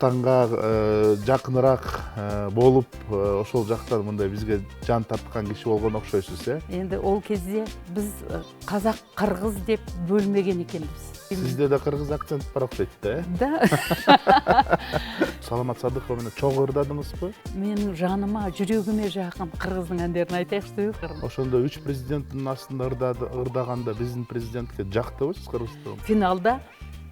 Кыргызстанга жакыныраак болуп, ошол жактан мындай бизге жан тарткан киши болгон окшойсуз, Енді ол кезде біз қазақ қырғыз деп бөлмеген екенбіз. Сизде да кыргыз акцент бар окшойт да? Да. Саламат Садыкова менен чогуу ырдадыңызбы? Менің жаныма, жүрегіме жақын қырғыздың әндерін айтайықшы. Ошондо 3 президенттин астында ырдаганда биздин президентке жактыбы сиз Кыргызстан? Финалда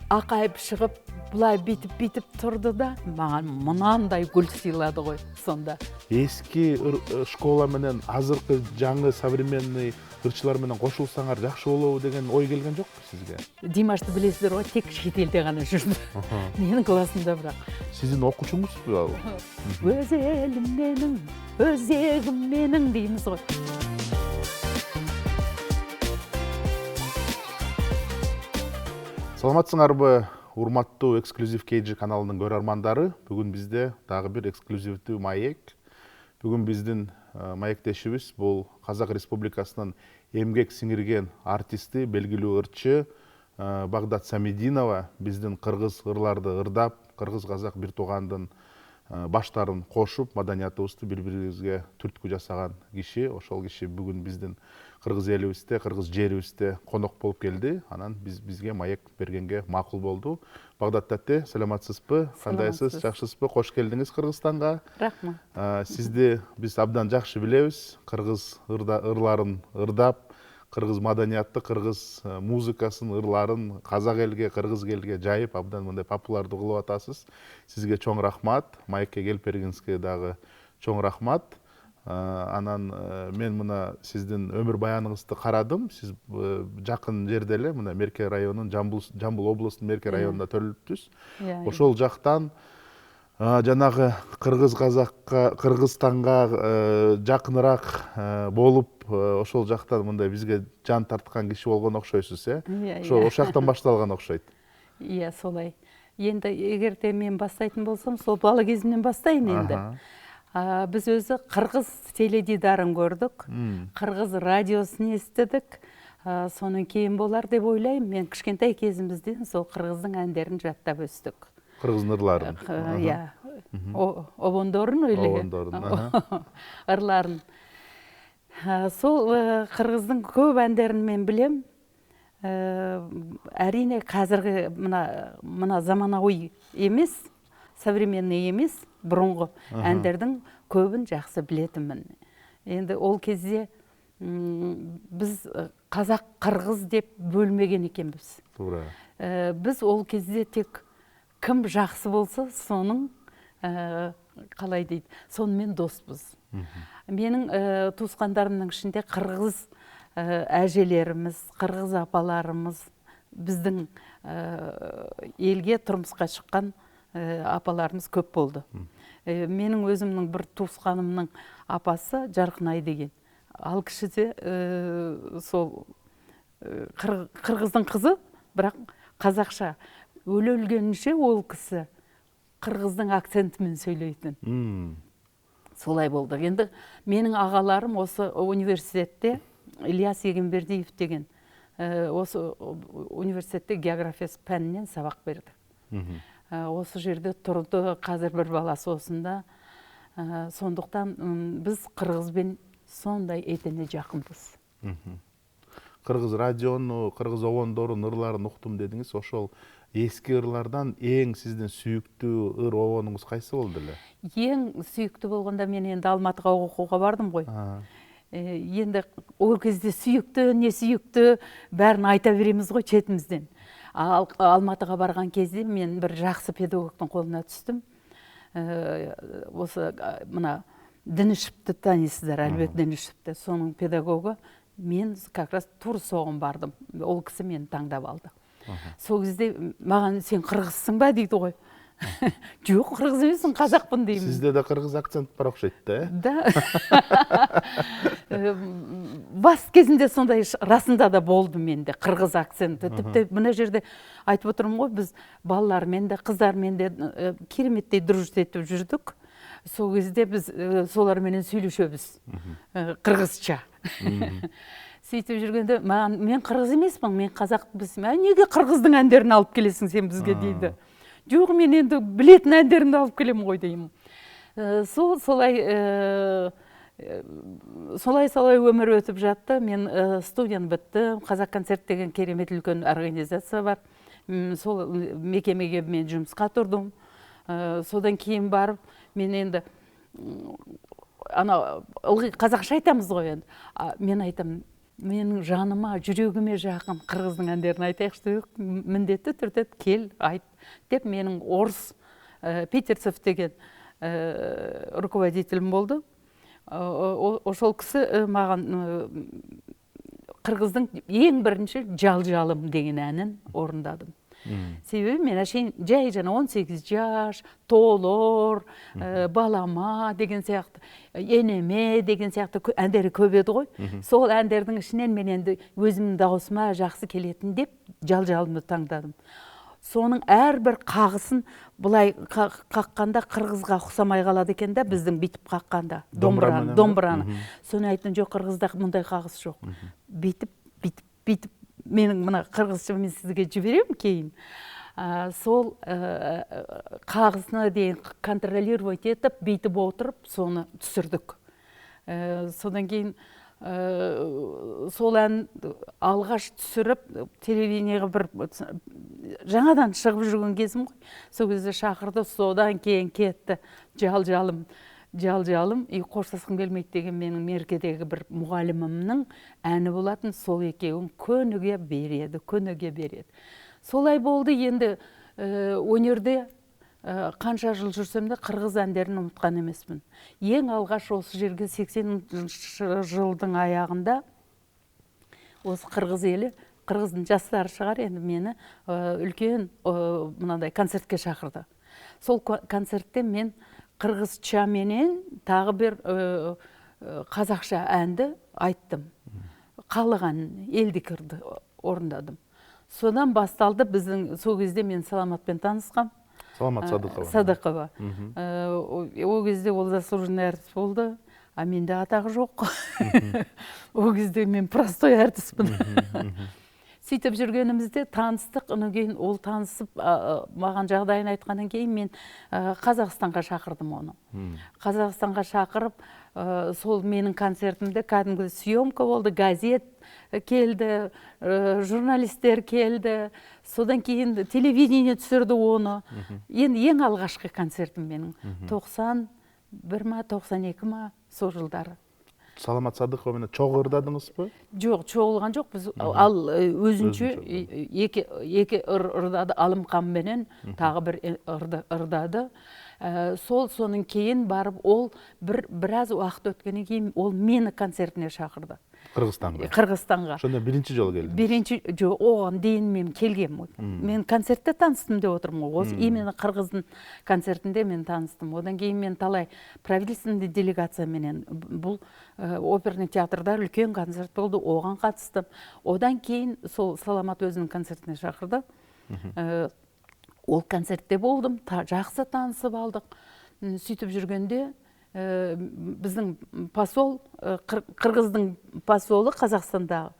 акайып шығып, бұлай битип тұрды да, маған мынандай гүл сыйлады ғой сонда. Эски школа менен азыркы жаңы современный ырчылар менен кошулсаңар жакшы болобу деген ой келген жокпу сизге? Димашты билесиздер ғой, тек чет элде гана жүрдү. Менин классымда бирок. Сиздин окуучуңузбу ал? Өз элим менин, өзегим менин деймиз ғой. Саламатсыңарбы, урматтуу эксклюзив KG каналынын көрөрмандары. Бүгүн бизде дагы бир эксклюзивдүү маек. Бүгүн биздин маектешибиз бул Казак Республикасынын эмгек сиңирген артисти, белгилүү ырчы Багдат Самидинова биздин кыргыз ырларды ырдап, кыргыз-казак бир туугандын баштарын кошуп, маданиятыбызды бири-бирибизге түрткү жасаган киши. Ошол киши бүгүн биздин кыргыз элибизде, кыргыз жерибизде конок болуп келди. Анан бизге маек бергенге макул болду. Багдат ате, саламатсызбы? Кандайсыз? Жакшысызбы? Кош келдиңиз Кыргызстанга. Рахмат. Сизди биз абдан жакшы билебиз. Кыргыз ырларын ырдап, кыргыз маданиятты, кыргыз музыкасын, ырларын казак элге, кыргыз элге жайып, абдан мындай популярдуу кылып атасыз. Сизге чоң рахмат. Маекке келип бергениңизге дагы чоң рахмат. Анан мен мына сиздин өмүр баяныңызды карадым. Сиз жакын жерде эле, мына Мерке районунун Жамбыл областынын Мерке районунда төрөлүптүз. Ошол жактан жанагы Кыргызстанга жакыныраак болуп, ошол жактан мындай бизге жан тарткан киши болгон окшойсуз, Ошол жактан башталган окшойт. Иә, солай. Енді эгерде мен бастайтын болсам, сол бала кезимден бастайын енді. Біз өзі қырғыз теледидарын көрдік, қырғыз радиосын естідік. Соның кейін болар деп ойлаймын. Мен кішкентай кезімізден сол қырғыздың әндерін жаттап өстік. Кыргыздын ырларын. Иә. Обондорун ойлы. Ырларын. Сол қырғыздың көп әндерін мен білем. Әрине қазіргі мына заманауи емес, современный емес, бұрынғы әндердің көбін жақсы білетінмін. Енді ол кезде біз қазақ қырғыз деп бөлмеген екенбіз. Біз ол кезде тек кім жақсы болса, соның қалай дейді, сонымен доспыз. Менің туысқандарымның ішінде қырғыз әжелеріміз, қырғыз апаларымыз, біздің елге тұрмысқа шыққан апаларымыз көп болды. Менің өзімнің бір туысқанымның апасы Жарқынай деген. Ал кіші де сол қырғыздың қызы, бірақ қазақша. Өлгенше ол кісі қырғыздың акцентімен сөйлейтін. Солай болды. Енді менің ағаларым осы университетте, Ильяс Егенбердиев деген, осы университетте география пәнінен сабақ берді. Осы жерде тұрды, қазір бір баласы осында. Сондықтан біз қырғызбен сондай етене жақынбыз. Кыргыз радиону, кыргыз обондорун ырларын уктум дедиңиз. Ошол эски ырлардан эң сиздин сүйүктүү ыр обонуңуз кайсы болду эле? Ең сүйүктүү болгондо мен енді Алматыга окууга бардым ғой. Енді ол кезде сүйүктүү, не сүйүктүү бәрін айта береміз ғой четимизден. Алматыға барған кезде мен бір жақсы педагогтың қолына түстім. Осы мына Дінішевті танисыздар, Әлбек Дінішевті, соның педагогы. Мен как раз тур соғын бардым. Ол кісі мені таңдап алды. Сол кезде маған сен қырғызсың ба дейді ғой. Жоқ, қырғыз емессің, қазақпын деймін. Сізде де қырғыз акцент бар окшойт да? Да. Бас кезінде сондай расында да болды менде қырғыз акценті. Тіпті мына жерде айтып отырмын ғой, біз балалармен де, қыздармен де кереметтей дружить етіп жүрдік. Сол кезде біз соларменен сөйлесеміз қырғызша. Сөйтіп жүргенде, мен қырғыз емеспін, мен қазақпын. Неге қырғыздың әндерін алып келесің сен бізге дейді. жоқ мен енді білетін әндерімді алып келемін ғой деймін. Солай өмір өтіп жатты. Мен студент бітті. Қазақконцерт деген керемет үлкен организация бар. Сол мекемеге мен жұмысқа тұрдым. Содан кейін барып, мен енді ылғи қазақша айтамыз ғой енді. Мен айтамын, менің жаныма, жүрегіме жақын қырғыздың әндерін айтайықшы, міндетті түрде кел, айт деп менің орыс Питерцев деген руководителім болды. Ошол кісі маған қырғыздың ең бірінші «Жал-жалым» деген әнін орындадым. Себебі мен әшейін жай жана 18 жаш, толор, балама деген сияқты, енеме деген сияқты әндері көп еді ғой. Сол әндердің ішінен мен енді өзімнің дауысыма жақсы келетін деп «Жал-жалымды» таңдадым. Соның әрбір қағысын бұлай қаққанда қырғызға ұқсамай қалады екен да, біздің бүйтіп қаққанда домбыраны. Соны айттым, жоқ, қырғызда мұндай қағыс жоқ. Бүйтіп менің мына қырғызша мен сізге жіберемін кейін. Сол қағысына дейін контролировать етіп, бүйтіп отырып, соны түсірдік. Содан кейін сол ән алғаш түсіріп, телевидениеге бір жаңадан шығып жүрген кезім ғой. Сол кезде шақырды, содан кейін кетті «Жал-жалым». «Жал-жалым», «Қоштасқым келмейді» деген менің меркедегі бір мұғалімімнің әні болатын. Сол екеуін көніге береді. Солай болды. Енді өнерде қанша жыл жүрсем де қырғыз әндерін ұмытқан емеспін. Ең алғаш осы жерге 80 жылдың аяғында осы қырғыз елі, қырғыздың жастары шығар, енді мені үлкен мынандай концертке шақырды. Сол концертте мен қырғызша менен тағы бір қазақша әнді айттым. Қалыған елдікірді орындадым. Содан басталды біздің, сол кезде мен Саламатпен танысқам. Саламат Садықова. Ол кезде ол заслуженный артист болды, а менде атағы жоқ. Ол кезде мен простой артистпін. Сөйтіп жүргенімізде таныстық, одан кейін ол танысып, маған жағдайын айтқаннан кейін мен Қазақстанға шақырдым оны. Қазақстанға шақырып, сол менің концертімде кәдімгі съемка болды, газет келді, журналистер келді, содан кейін телевидение түсірді оны. Енді ең алғашқы концертім менің 91 ма, 92 ма, сол жылдары. Саламат Садықованы чоң ырдадыңыз ба? Жоқ, чоғылған жоқ. Біз ал өзінше екі ырдады, Алымқан менен тағы бір ырдады. Соның кейін барып, ол біраз уақыт өткеннен кейін ол мені концертіне шақырды. Қырғызстанға. Сонда бірінші жол келдіңіз? Бірінші жол, оған дейін мен келгем. Мен концертте таныстым деп отырмын. Осы именно қырғыздың концертінде мен таныстым. Одан кейін мен талай правительственный делегация менен бұл оперный театрда үлкен концерт болды, оған қатыстым. Одан кейін сол Саламат өзінің концертіне шақырды. Ол концертте болдым, жақсы танысып алдық. Сөйтіп жүргенде біздің посол, қырғыздың посолы Қазақстандағы,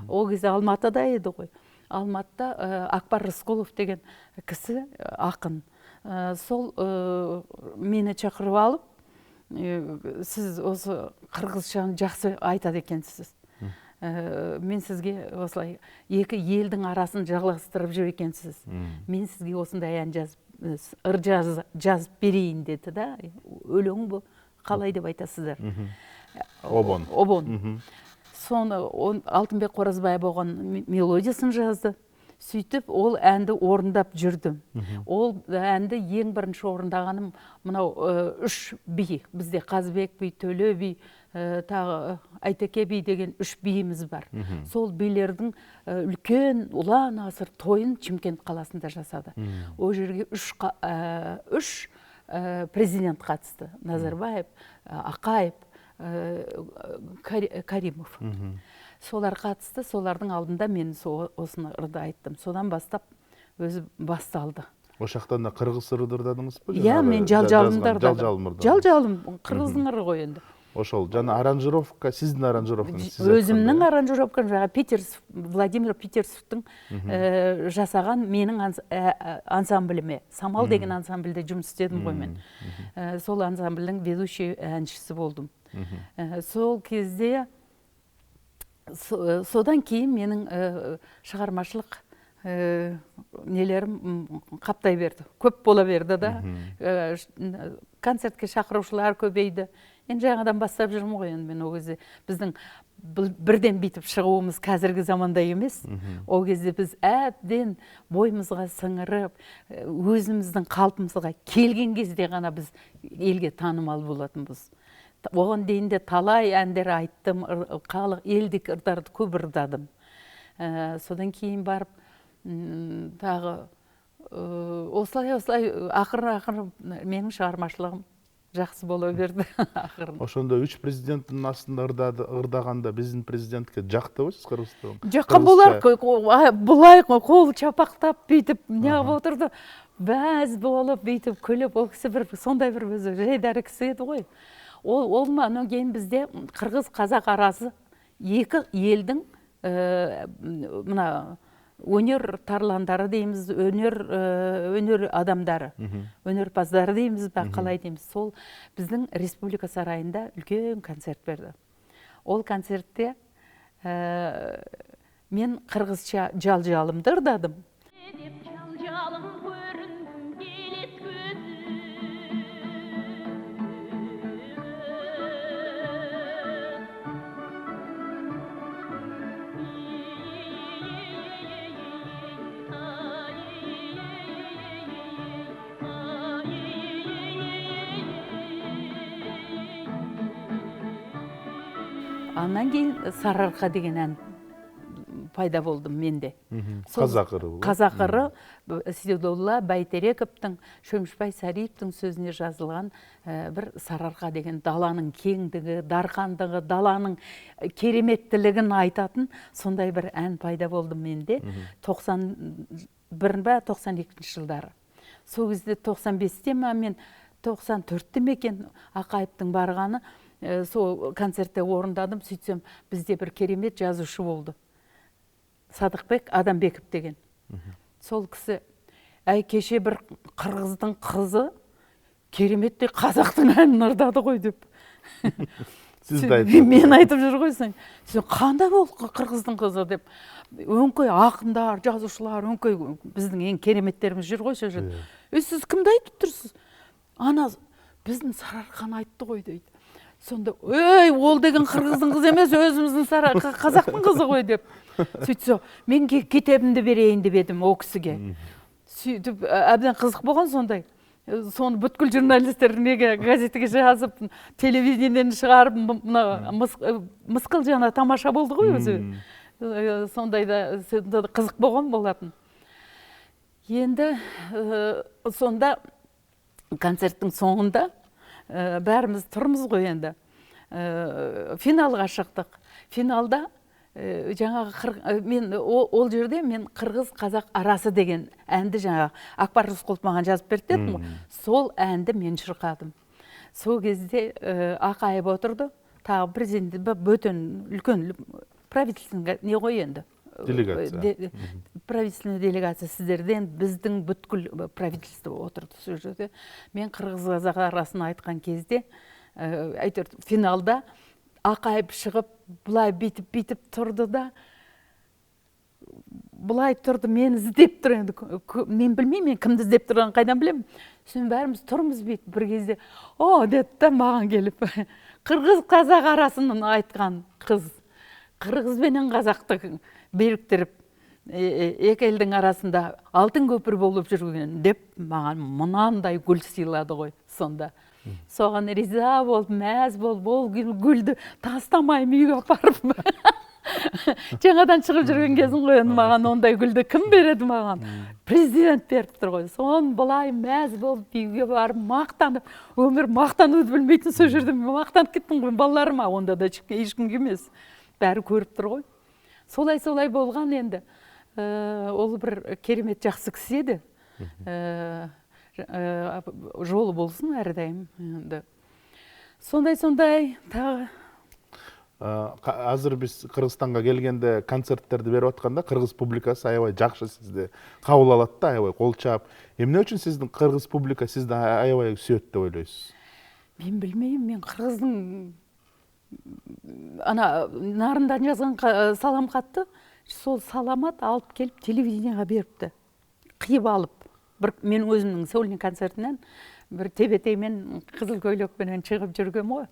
ол кезде Алматыда еді ғой. Алматыда Акбар Рысқұлов деген кісі, ақын. Сол мені шақырып алып, сіз осы қырғызшаны жақсы айтады екенсіз. Мен сізге осылай екі елдің арасын жалғастырып жүр екенсіз. Мен сізге осындай ән жазып берейін деді да. Өлең бұл қалай деп айтасыздар? Обон. Соны Алтынбек Қоразбаев оған мелодиясын жазды. Сөйтіп, ол әнді орындап жүрдім. Ол әнді ең бірінші орындағаным мынау 3 би. Бізде Қазбек би, Төле би, тағы Айтеке би деген 3 биіміз бар. Сол билердің үлкен ұлан асыр тойын Чимкент қаласында жасады. Ол жерге 3 президент қатысты. Назарбаев, Ақаев, Каримов. Солар қатысты, солардың алдында мен осыны ырды айттым. Содан бастап өзі басталды. О шақтан қырғыз ырдадыңыз ба? Иә, мен жал-жалым, қырғыздың ыры ғой енді. ошол жана аранжировка сиздин аранжировкаңыз сиз өзүмдүн аранжировкам жаңа Владимир Питерсовдун жасаган менин ансамблиме Самал деген ансамбльде жумуш истедим ғой мен. Сол ансамбльдин ведущий әнчиси болдум. Сол кезде содан кейін менің шығармашылық нелерім қаптай берді. Көп бола берді да. Концертке шақырушылар көбейді. Енді жаңадан бастап жүрмін ғой енді мен ол кезде. Біздің бірден битіп шығуымыз қазіргі заманда емес. Ол кезде біз әбден бойымызға сіңіріп, өзіміздің қалпымызға келген кезде ғана біз елге танымал болатынбыз. Оған дейін де талай әндер айттым, елдік ырдарды көп ырдадым. Содан кейін барып, тағы осылай ақырын менің шығармашылығым жақсы бола берді ақырын. Ошондо 3 президенттин астында ырдаганда биздин президентке жактыбы сиз Кыргызстан? Жакка булар булай кол чапактап бүйтүп неғып отырды. Бәз болып бүйтіп күліп, ол кісі бір сондай бір өзі жайдары кісі еді ғой. Ол анан кейін бізде Қырғыз-Қазақ арасы екі елдің мына өнер тарландары дейміз, өнер адамдары, өнерпаздары дейміз, қалай дейміз. Сол біздің республика сарайында үлкен концерт берді. Ол концертте мен қырғызша жал-жалымды ырдадым. Андан кейін Сарыарқа деген ән пайда болды менде. Қазақ ыры. Қазақ ыры Сейдолла Бәйтерековтың, Шөмішбай Сариевтің сөзіне жазылған бір Сарыарқа деген даланың кеңдігі, дарқандығы, даланың кереметтілігін айтатын сондай бір ән пайда болды менде. 91-92 жылдары. Сол кезде 95-те мен 94-те мекен Ақаевтың барғаны, сол концертте орындадым, сөйтсем бізде бір керемет жазушы болды. Садықбек Адамбеков деген. Сол кісі, кеше бір қырғыздың қызы кереметтей қазақтың әнін ырдады ғой деп. Мен айтып жүр қойсаң, сен қандай ол қырғыздың қызы деп. Өңкөй ақындар, жазушылар, өңкөй біздің ең кереметтеріміз жүр ғой сол жерде. Сіз кімді айтып тұрсыз? Ана біздің Сарыарқаны айтты ғой дейді. Сонда, ол деген қырғыздың қызы емес, өзіміздің қазақтың қызы ғой деп. Сөйтсе, мен кетебімді берейін деп едім о кісіге. Сөйтіп, әбден қызық болған сондай. Соны бүткіл журналистер неге газетеге жазып, телевидениеден шығарып, мысқыл жана тамаша болды ғой өзі. Сондай да қызық болған болатын. Енді сонда концерттің соңында бәріміз тұрмыз ғой енді. Финалға шықтық. Финалда ол жерде мен Қырғыз-Қазақ арасы деген әнді Акбар Рысқұлов маған жазып берді дедім ғой. Сол әнді мен шырқадым. Сол кезде Ақаев отырды. Тағы президент бөтен үлкен правительственный не ғой енді. Делегация. Правительственный делегация сіздерден біздің бүткіл правительство отырды сол жерде. Мен Қырғыз-Қазақ арасын айтқан кезде, финалда Ақаев шығып, бұлай битіп тұрды да, бұлай тұрды, мен іздеп тұр енді. Мен білмеймін, кімді іздеп тұрған қайдан білемін. Сен бәріміз тұрмыз бейт бір кезде. Деді да маған келіп, Қырғыз-Қазақ арасының айтқан қыз. Қырғыз бенен қазақты беріктіріп, екі елдің арасында алтын көпір болып жүрген деп маған мұнандай гүл сыйлады ғой сонда. Соған риза болып, мәз болып, ол гүлді тастамайым үйге апарып. Жаңадан шығып жүрген кезін ғой, маған ондай гүлді кім береді маған? Президент беріп тұр ғой. Соны бұлай мәз болып, үйге барып, мақтанып, өмір мақтануды білмейтін сол жерде мақтанып кеттім ғой, балаларыма онда да ешкімге емес. Бәрі көріп тұр ғой. Солай болған енді. Ол бір керемет жақсы кісі еді. Жолы болсын әрдайым. Сондай тағы. Азыр биз Кыргызстанга келгенде концерттерди берип атканда кыргыз публикасы аябай жакшы сизди кабыл алат да, аябай кол чаап. Эмне үчүн сиздин кыргыз публика сизди аябай сүйөт деп ойлойсуз? Мен білмеймін, мен қырғыздың ана нарындан жазған салам хатты, сол саламат алып келіп телевидениеға беріпті. Қиып алып. Мен өзімнің сольный концертінен бір тебетеймен қызыл көйлекпенен шығып жүргем ғой.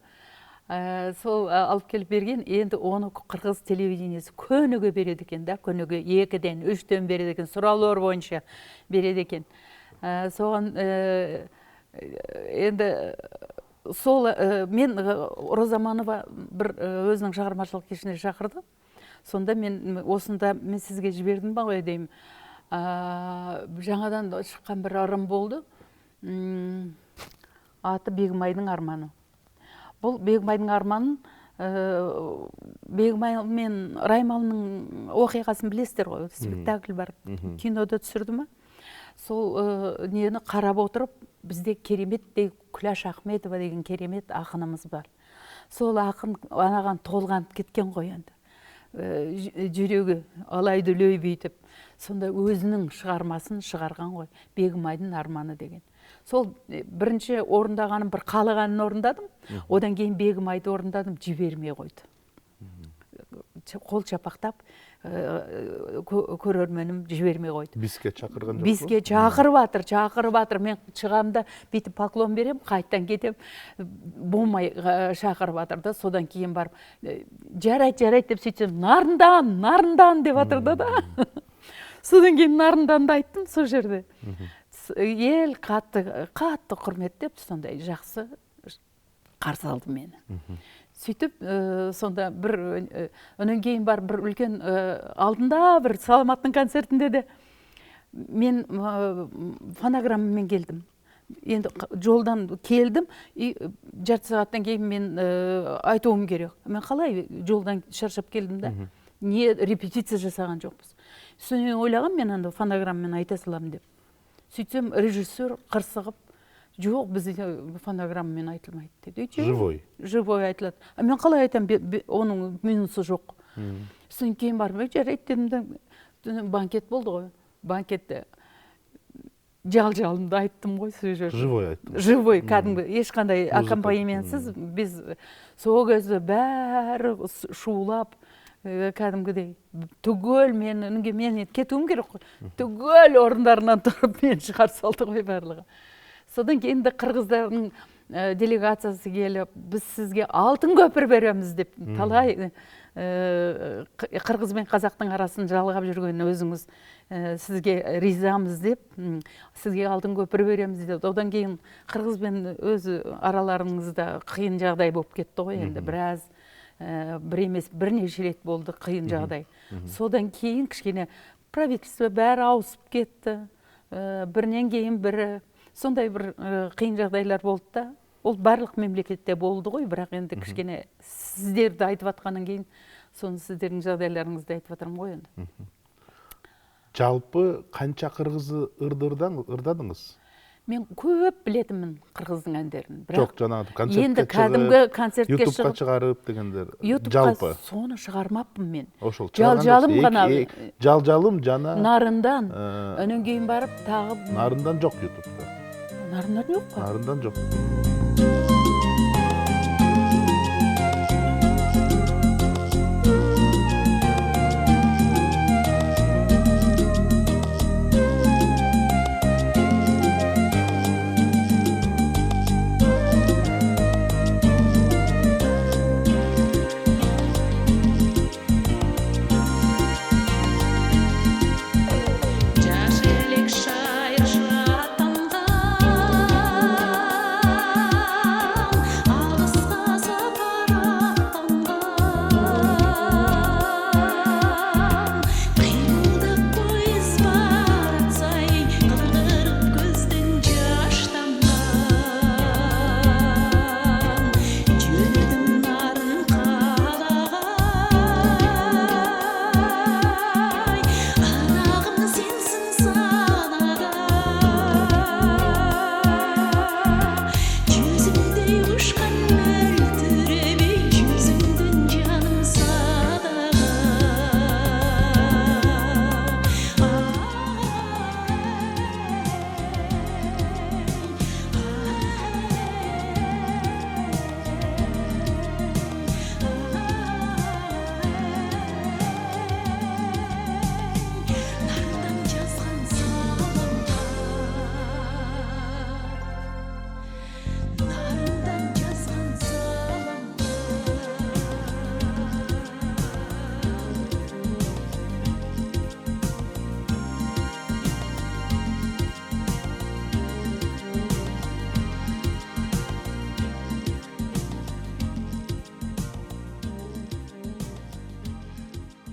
Сол алып келіп берген, енді оны қырғыз телевидениесі көнеге береді екен да, көнеге 2-ден 3-ден береді екен, сұраулар бойынша береді екен. Соған енді сол мен Розаманова бір өзінің шығармашылық кешіне шақырды. Сонда мен осында мен сізге жібердім ба ғой деймін. Жаңадан шыққан бір ырым болды. Аты Бегімайдың арманы. Бұл Бегімайдың арманын Бегімай мен Раймалының оқиғасын білесіздер ғой, спектакль бар. Кинода түсірді ма? Сол нені қарап отырып, бізде кереметтей Күләш Ахметова деген керемет ақынымыз бар. Сол ақын анаған толғанып кеткен ғой енді. Жүрегі алайды лөй бүйтіп. Сонда өзінің шығармасын шығарған ғой. Бегімайдың арманы деген. Сол бірінші орындағаным бір қалағанын орындадым. Одан кейін Бегімайды орындадым, жібермей қойды. Қол чапақтап, көрерменім жібермей қойды. Биске шақырған жоқ? Биске шақырып атыр. Мен шығамда бейтіп поклон берем, қайттан кетем, болмай шақырып атыр да. Содан кейін барып, жарайды деп сөйтсем, нарындан деп атырды да. Содан кейін нарынданды айттым сол жерде. Ел қатты құрметтеп, сондай жақсы қарсы алды мені. Сөйтіп, сонда бір өнен кейін бар бір үлкен алдында бір Саламаттың концертінде де мен фонограммамен келдім. Енді жолдан келдім, жарты сағаттан кейін мен айтуым керек. Мен қалай жолдан шаршап келдім да, не репетиция жасаған жоқпыз. Соны ойлағам, мен анда фонограммамен айта салам деп. Сөйтсем, режиссер қырсығып, жоқ, бізде фонограммамен айтылмайды деді. Живой айтылады. Мен қалай айтам, оның минусы жоқ. Содан кейін барып, жарайды дедім, банкет болды ғой. Банкетте жал-жалымды айттым ғой сол жерде. Живой айттым. Живой, кәдімгі, ешқандай аккомпанеменсіз, біз сол кезде бәрі шулап, кәдімгідей түгел мен кетуім керек қой. Түгел орындарынан тұрып мен шығарып салды ғой барлығы. Содан кейін де қырғыздардың делегациясы келіп, біз сізге алтын көпір береміз деп, талай қырғыз бен қазақтың арасын жалғап жүрген өзіңіз сізге ризамыз деп, сізге алтын көпір береміз деп. Одан кейін қырғыз бен өзі араларыңызда қиын жағдай болып кетті ғой енді, біраз бір емес бірнеше рет болды қиын жағдай. Содан кейін кішкене правительство бәрі ауысып кетті. Бірінен кейін бірі сондай бір қиын жағдайлар болды да. Ол барлық мемлекетте болды ғой, бірақ енді кішкене сіздерді айтып атқаннан кейін соны сіздердің жағдайларыңызды айтып атырмын ғой енді. Жалпы қанша қырғызы ырдадыңыз? Мен көп білетімін қырғыздың әндерін. Жоқ, жаңағы концертке шығып, ютубқа шығарып дегендер. Ютубқа соны шығармаппын мен. Жал-жалым ғана. Жал-жалым жана. Нарындан. Өнен кейін барып тағы. Нарындан жоқ ютубта. Нарындан жоқ па? Нарындан жоқ.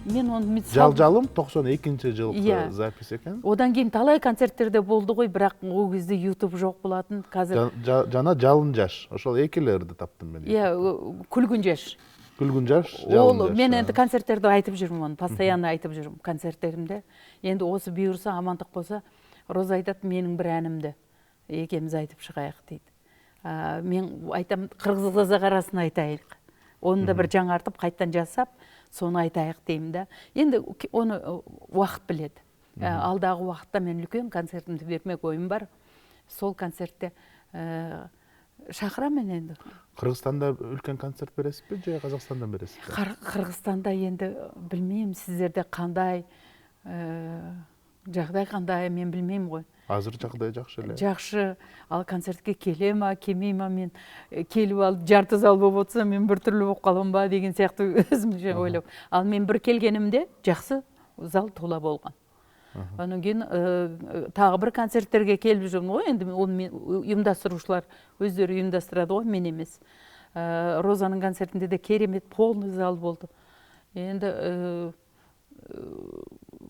мен оны Жалжалым 92 жылғы Иә. запись екен. Одан кейін талай концерттерде болды ғой, бірақ ол кезде YouTube жоқ болатын. Қазір Жана жалын жаш. Ошол экилерди таптым мен. иә, күлгін жаш. Күлгін жаш, Ол жалын жаш. мен енді концерттерде айтып жүрмін оны, постоянно айтып жүрмін концерттерімде. Енді осы бұйырса, амандық болса, Роза айтады, менің бір әнімді екеуміз айтып шығайық дейді. Мен айтам, қырғыз қазақ арасын айтайық. Оны да бір жаңартып, қайттан жасап, соны айтайық деймін да. Енді оны уақыт біледі. Алдағы уақытта мен үлкен концертімді бермек ойым бар. Сол концертте шақырамын енді. Кыргызстанда үлкен концерт бересіз бе, же Қазақстандан бересіз бе? Кыргызстанда енді білмеймін, сіздерде қандай жағдай қандай, мен білмеймін ғой. Азыр жағдай жакшы эле. Жақсы, ал концертке келе ма, келмей ма, мен келіп алып жарты зал болып отырса, мен бір түрлі болып қалам ба деген сияқты өзімше ойлап. Ал мен бір келгенімде жақсы зал тола болған. Онан кейін тағы бір концерттерге келіп жүрмін ғой, енді ол ұйымдастырушылар өздері ұйымдастырады ғой, мен емес. Розаның концертінде де керемет полный зал болды. Енді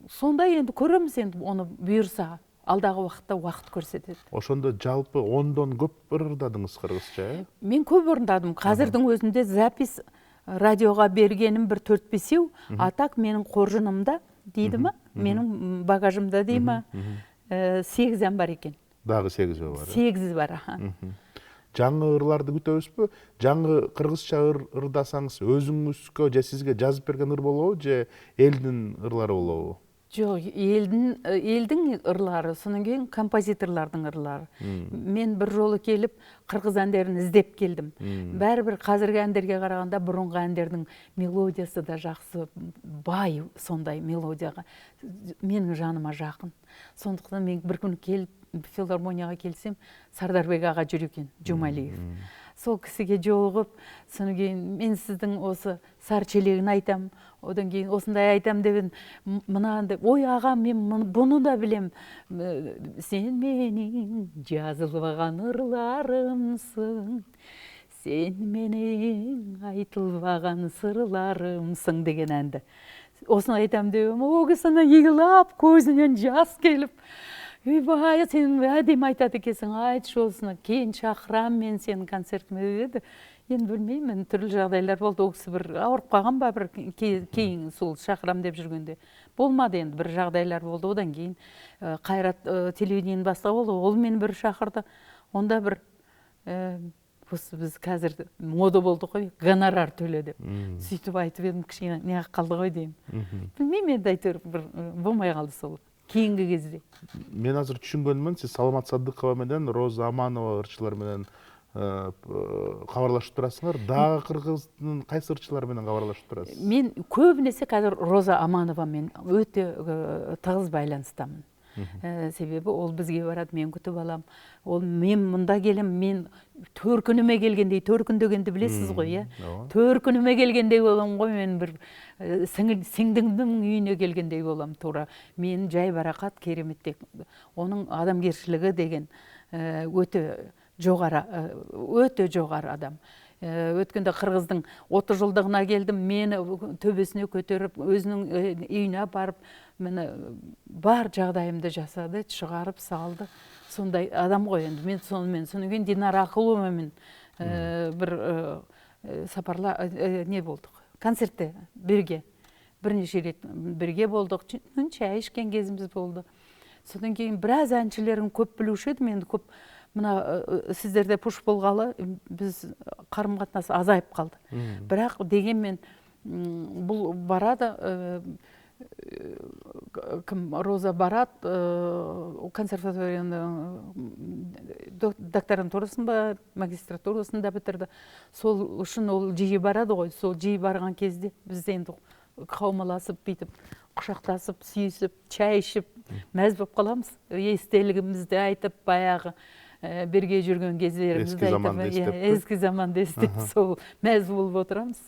сондай енді көреміз, енді оны бұйырса, алдағы уақытта уақыт көрсетеді. Ошондо жалпы 10дон көп ырдадыңыз кыргызча, э? Мен көп орындадым. Қазірдің өзінде запись радиоға бергенім бір 4-5, а так менің қоржынымда дейді ма, менің багажымда дей ма, 8 ән бар екен. Дагы 8 бар. 8 бар. Жаңы ырларды күтөбүзбү? Жаңы кыргызча ырдасаңыз өзүңүзгө же сизге жазып берген ыр болобу, же элдин ырлары болобу? Жоқ, елдің ырлары, сонан кейін композиторлардың ырлары. Мен бір жолы келіп, қырғыз әндерін іздеп келдім. Бәрібір қазіргі әндерге қарағанда бұрынғы әндердің мелодиясы да жақсы, бай сондай мелодияға. Менің жаныма жақын. Сондықтан мен бір күн келіп, филармонияға келсем, Сардарбек аға жүр екен, Жумалиев. Сол кісіге жолығып, содан кейін мен сіздің осы сар челегін айтам, одан кейін осындай айтам деп, мынандай, ой аға, мен бұны да білем. Сен менің жазылған ырларымсың, сен менің айтылбаған сырларымсың деген әнді. Осыны айтам деп, о кісіні егілап, көзінен жас келіп, Үйбай, сен әдем айтады екенсің, айтшы осыны, кейін шақырам мен сенің концертіме деді. Енді білмеймін, түрлі жағдайлар болды, ол кісі бір ауырып қалған ба, бір кейін сол шақырам деп жүргенде. Болмады енді, бір жағдайлар болды, одан кейін Қайрат телевидениенің бастығы болды, ол мені бір шақырды. Онда бір, біз қазір мода болды ғой, гонорар төле деп. Сөйтіп айтып едім, кішкене неғып қалды ғой деймін. Білмеймін, енді әйтеуір бір болмай қалды сол. Кейінгі кезде. Мен азыр түшүнгөнмүн, сиз Саламат Садыкова менен Роза Аманова ырчылар менен кабарлашып турасыңар. Дагы кыргыздын кайсы ырчылар менен кабарлашып турасыз? Мен көбінесе қазір Роза Аманова мен өте тығыз байланыстамын. Себебі ол бізге барады, мен күтіп алам. Ол мен мұнда келем, мен төркініме келгендей, төркін дегенді білесіз ғой, иә? Төркініме келгендей болам ғой, мен бір сіңдіңдің үйіне келгендей болам, тура. Мен жай барақат кереметтей. Оның адамгершілігі деген өте жоғары адам. Өткенде Қырғыздың 30 жылдығына келдім, мені төбесіне көтеріп, өзінің үйіне апарып, мені бар жағдайымды жасады, шығарып салды. Сондай адам ғой енді. Мен сонымен кейін Динара Ақыловамен бір сапарла не болдық. Концертте бірге, бірнеше рет бірге болдық. Шай ішкен кезіміз болды. Содан кейін біраз әншілерін көп білуші едім, енді көп мына сіздерде пуш болғалы біз қарым-қатынас азайып қалды. Бірақ дегенмен бұл барады, Роза барады, консерваторияны докторантурасын ба, магистратурасын да бітірді. Сол үшін ол жиі барады ғой, сол жиі барған кезде біз енді қаумаласып, бүйтіп, құшақтасып, сүйісіп, чай ішіп, мәз болып қаламыз. Естелігімізді айтып, баяғы бірге жүрген кездерімізді айтып, ескі заманды естеп, сол мәз болып отырамыз.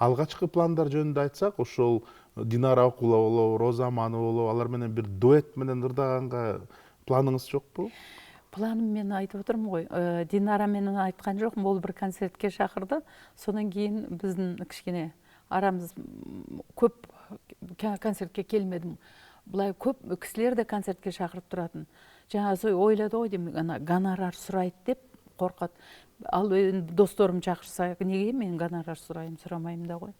Алғачкы пландар жөнүндө айтсак, ошол Динара Акулова болобу, Роза Аманова болобу, алар менен бир дуэт менен ырдаганга планыңыз жокпу? Планым мен айтып отырмын ғой. Динара менен айткан жоқпын, ол бір концертке шақырды. Содан кейін біздің кішкене арамыз көп концертке келмедім. Бұлай көп кісілер де концертке шақырып тұратын. Жаңа сол ойлады ғой деймін, гонорар сұрайды деп қорқады. Ал енді достарым шақырса, неге мен гонорар сұрамаймын да ғой.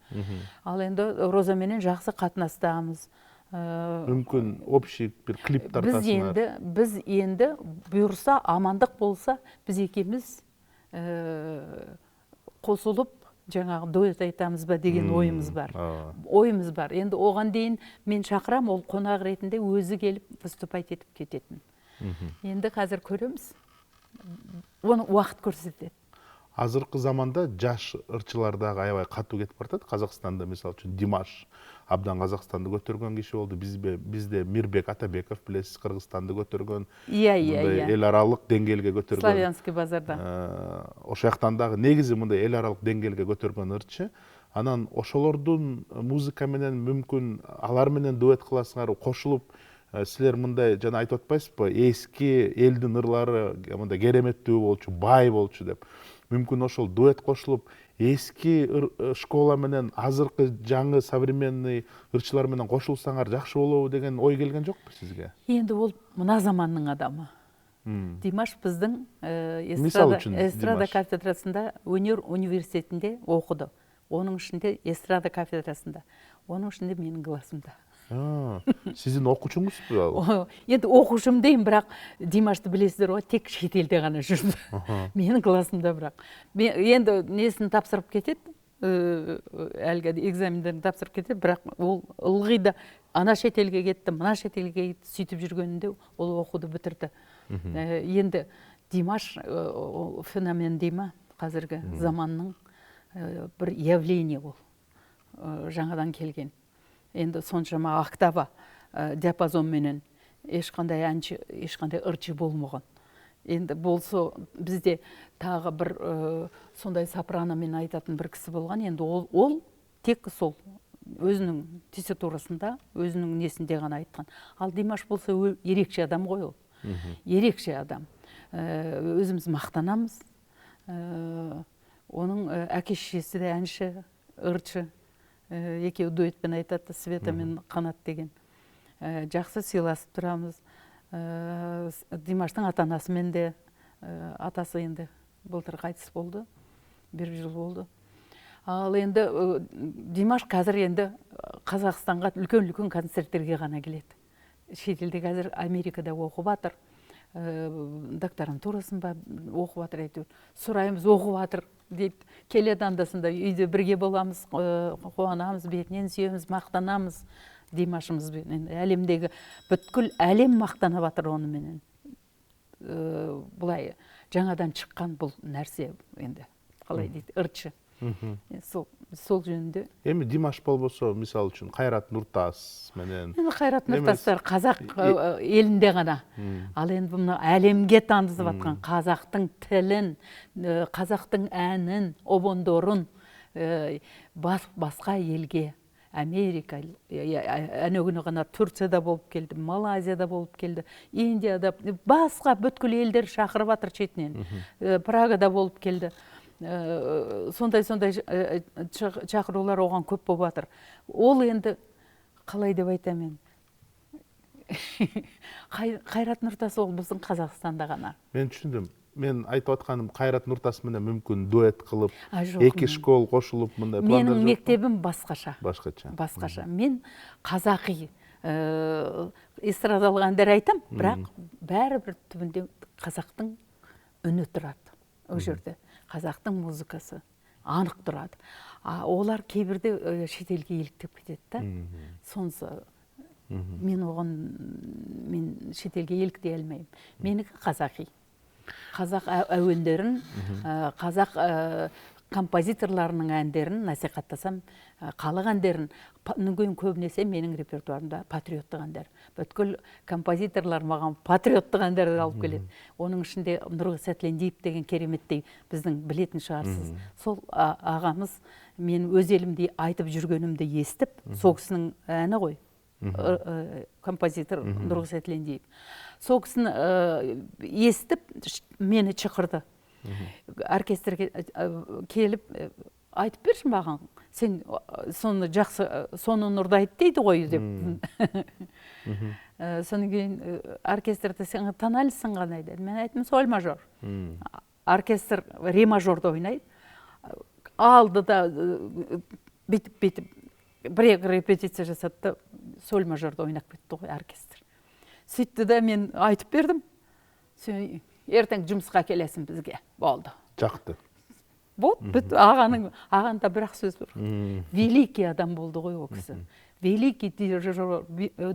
Ал енді Роза менен жақсы қатынастамыз. Мүмкін общий бір клип тартасыңар. Біз енді бұйырса, амандық болса, біз екеуміз қосылып, жаңағы дуэт айтамыз ба деген ойымыз бар. Ойымыз бар. Енді оған дейін мен шақырам, ол қонақ ретінде өзі келіп выступать етіп кететін. Енді қазір көреміз. Оны уақыт көрсетеді. Азыркы заманда жаш ырчылардағы аябай катуу кетип баратат. Қазақстанда мисалы үчүн Димаш абдан Қазақстанды көтөргөн киши болду. Бизде Мирбек Атабеков билесиз, Кыргызстанды көтөргөн. Мындай эл аралык деңгээлге көтөргөн. Славянский базарда. Ошол жактан дагы негизи мындай эл аралык деңгээлге көтөргөн ырчы. Анан ошолордун музыка менен мүмкүн алар менен дуэт кыласыңар, кошулуп силер мындай жана айтып атпайсызбы, эски элдин ырлары мындай кереметтүү болчу, бай болчу деп. Мүмкүн ошол дуэт кошулуп, эски школа менен азыркы жаңы современный ырчылар менен кошулсаңар жакшы болобу деген ой келген жокпу сизге? Енді ол мына заманның адамы. Димаш биздин эстрада кафедрасында, өнер университетинде окуду. Onun içinde эстрада кафедрасында. Onun içinde менин классымда. Сиздин окуучуңузбу ал? Енді окуушум дейм, бірақ Димашты билесиздер ғой, тек шетелде гана жүрдү. Менин классымда бірақ. Енді несин тапсырып кетет, әлгі экзамендерин тапсырып кетет, бірақ ол ылгый да ана шетелге кетти, мына шетелге кетти, сүйтүп жүргөнүндө ол окуду битирди. Енді Димаш феномен дейма, қазіргі заманның бір явление ол. Жаңадан келген. Енді соншама октава диапазон менен ешқандай әнші, ешқандай ырчы болмаған. Енді болса бізде тағы бір сондай сопраномен айтатын бір кісі болған. Енді ол тек сол өзінің тесситурасында, өзінің несінде ғана айтқан. Ал Димаш болса ерекше адам ғой ол. Ерекше адам. Өзіміз мақтанамыз. Оның әке-шешесі де әнші, ырчы. Екеуі дуэтпен айтады, Света мен Қанат деген. Жақсы сыйласып тұрамыз. Димаштың ата-анасымен де, атасы енді былтыр қайтыс болды, 1 жыл болды. Ал енді Димаш қазір енді Қазақстанға үлкен концерттерге ғана келеді. Шетелде қазір Америкада оқып жатыр. Докторантурасын ба оқып жатыр әйтеуір. Сұраймыз, оқып жатыр деп келеді андасында, үйде бірге боламыз, қуанамыз, бетінен сүйеміз, мақтанамыз Димашымызбен. Әлемдегі бүткіл әлем мақтанып жатыр онымен. Бұлай жаңадан шыққан бұл нәрсе енді қалай дейді, ырчы. Сол жөнінде. Эми Димаш болбосо, мисалы үчүн Кайрат Нуртас менен. Енді Кайрат Нуртастар қазақ елінде ғана. Ал енді бұны әлемге танытып жатқан қазақтың тілін, қазақтың әнін, обондорын басқа елге, Америка, әнөгіні ғана Турцияда болып келді, Малайзияда болып келді, Индияда, басқа бүткіл елдер шақырып жатыр шетінен. Прагада болып келді. Сондай шақырулар оған көп болып жатыр. Ол енді қалай деп айтамын, Кайрат Нуртас ол біздің Қазақстанда ғана. Мен түсіндім. Мен айтып атқаным Кайрат Нуртас менен мүмкін дуэт қылып, эки школ қошылып, мындай пландар жоқ. Менің мектебім басқаша. Басқаша. Мен қазақи эстрадалық әндер айтам, бірақ бәрібір түбінде қазақтың үні тұрады. Ол жерде қазақтың музыкасы анық тұрады. Олар кейбірде шетелге еліктеп кетеді да. Сонысы мен шетелге еліктей алмаймын. Менікі қазақи. Қазақ әуендерін, қазақ композиторларының әндерін насихаттасам, халық әндерін көбінесе менің репертуарымда патриоттық әндер. Бүткіл композиторлар маған патриоттық әндерді алып келеді. Оның ішінде Нұрғыз Сәтлендиев деген кереметтей біздің білетін шығарсыз. Сол ағамыз мен өз елімде айтып жүргенімді естіп, сол кісінің әні ғой, композитор Нұрғыз Сәтлендиев. Сол кісіні естіп, мені шақырды. Оркестрге келіп, айтып берші маған, сен соны жақсы, соны нұрдайды дейді ғой деп. Содан кейін оркестрді сен тоналісің қандай деді. Мен айттым, соль мажор. Оркестр ре мажорды ойнайды. Алды да бүйтіп бір репетиция жасады, соль мажорды ойнап кетті ғой оркестр. Сөйтті да мен айтып бердім. Ертең жұмысқа келесің бізге. Болды. Жақты. Болды. Ағанда бірақ сөз бар. Великий адам болды ғой ол кісі. Великий дирижер,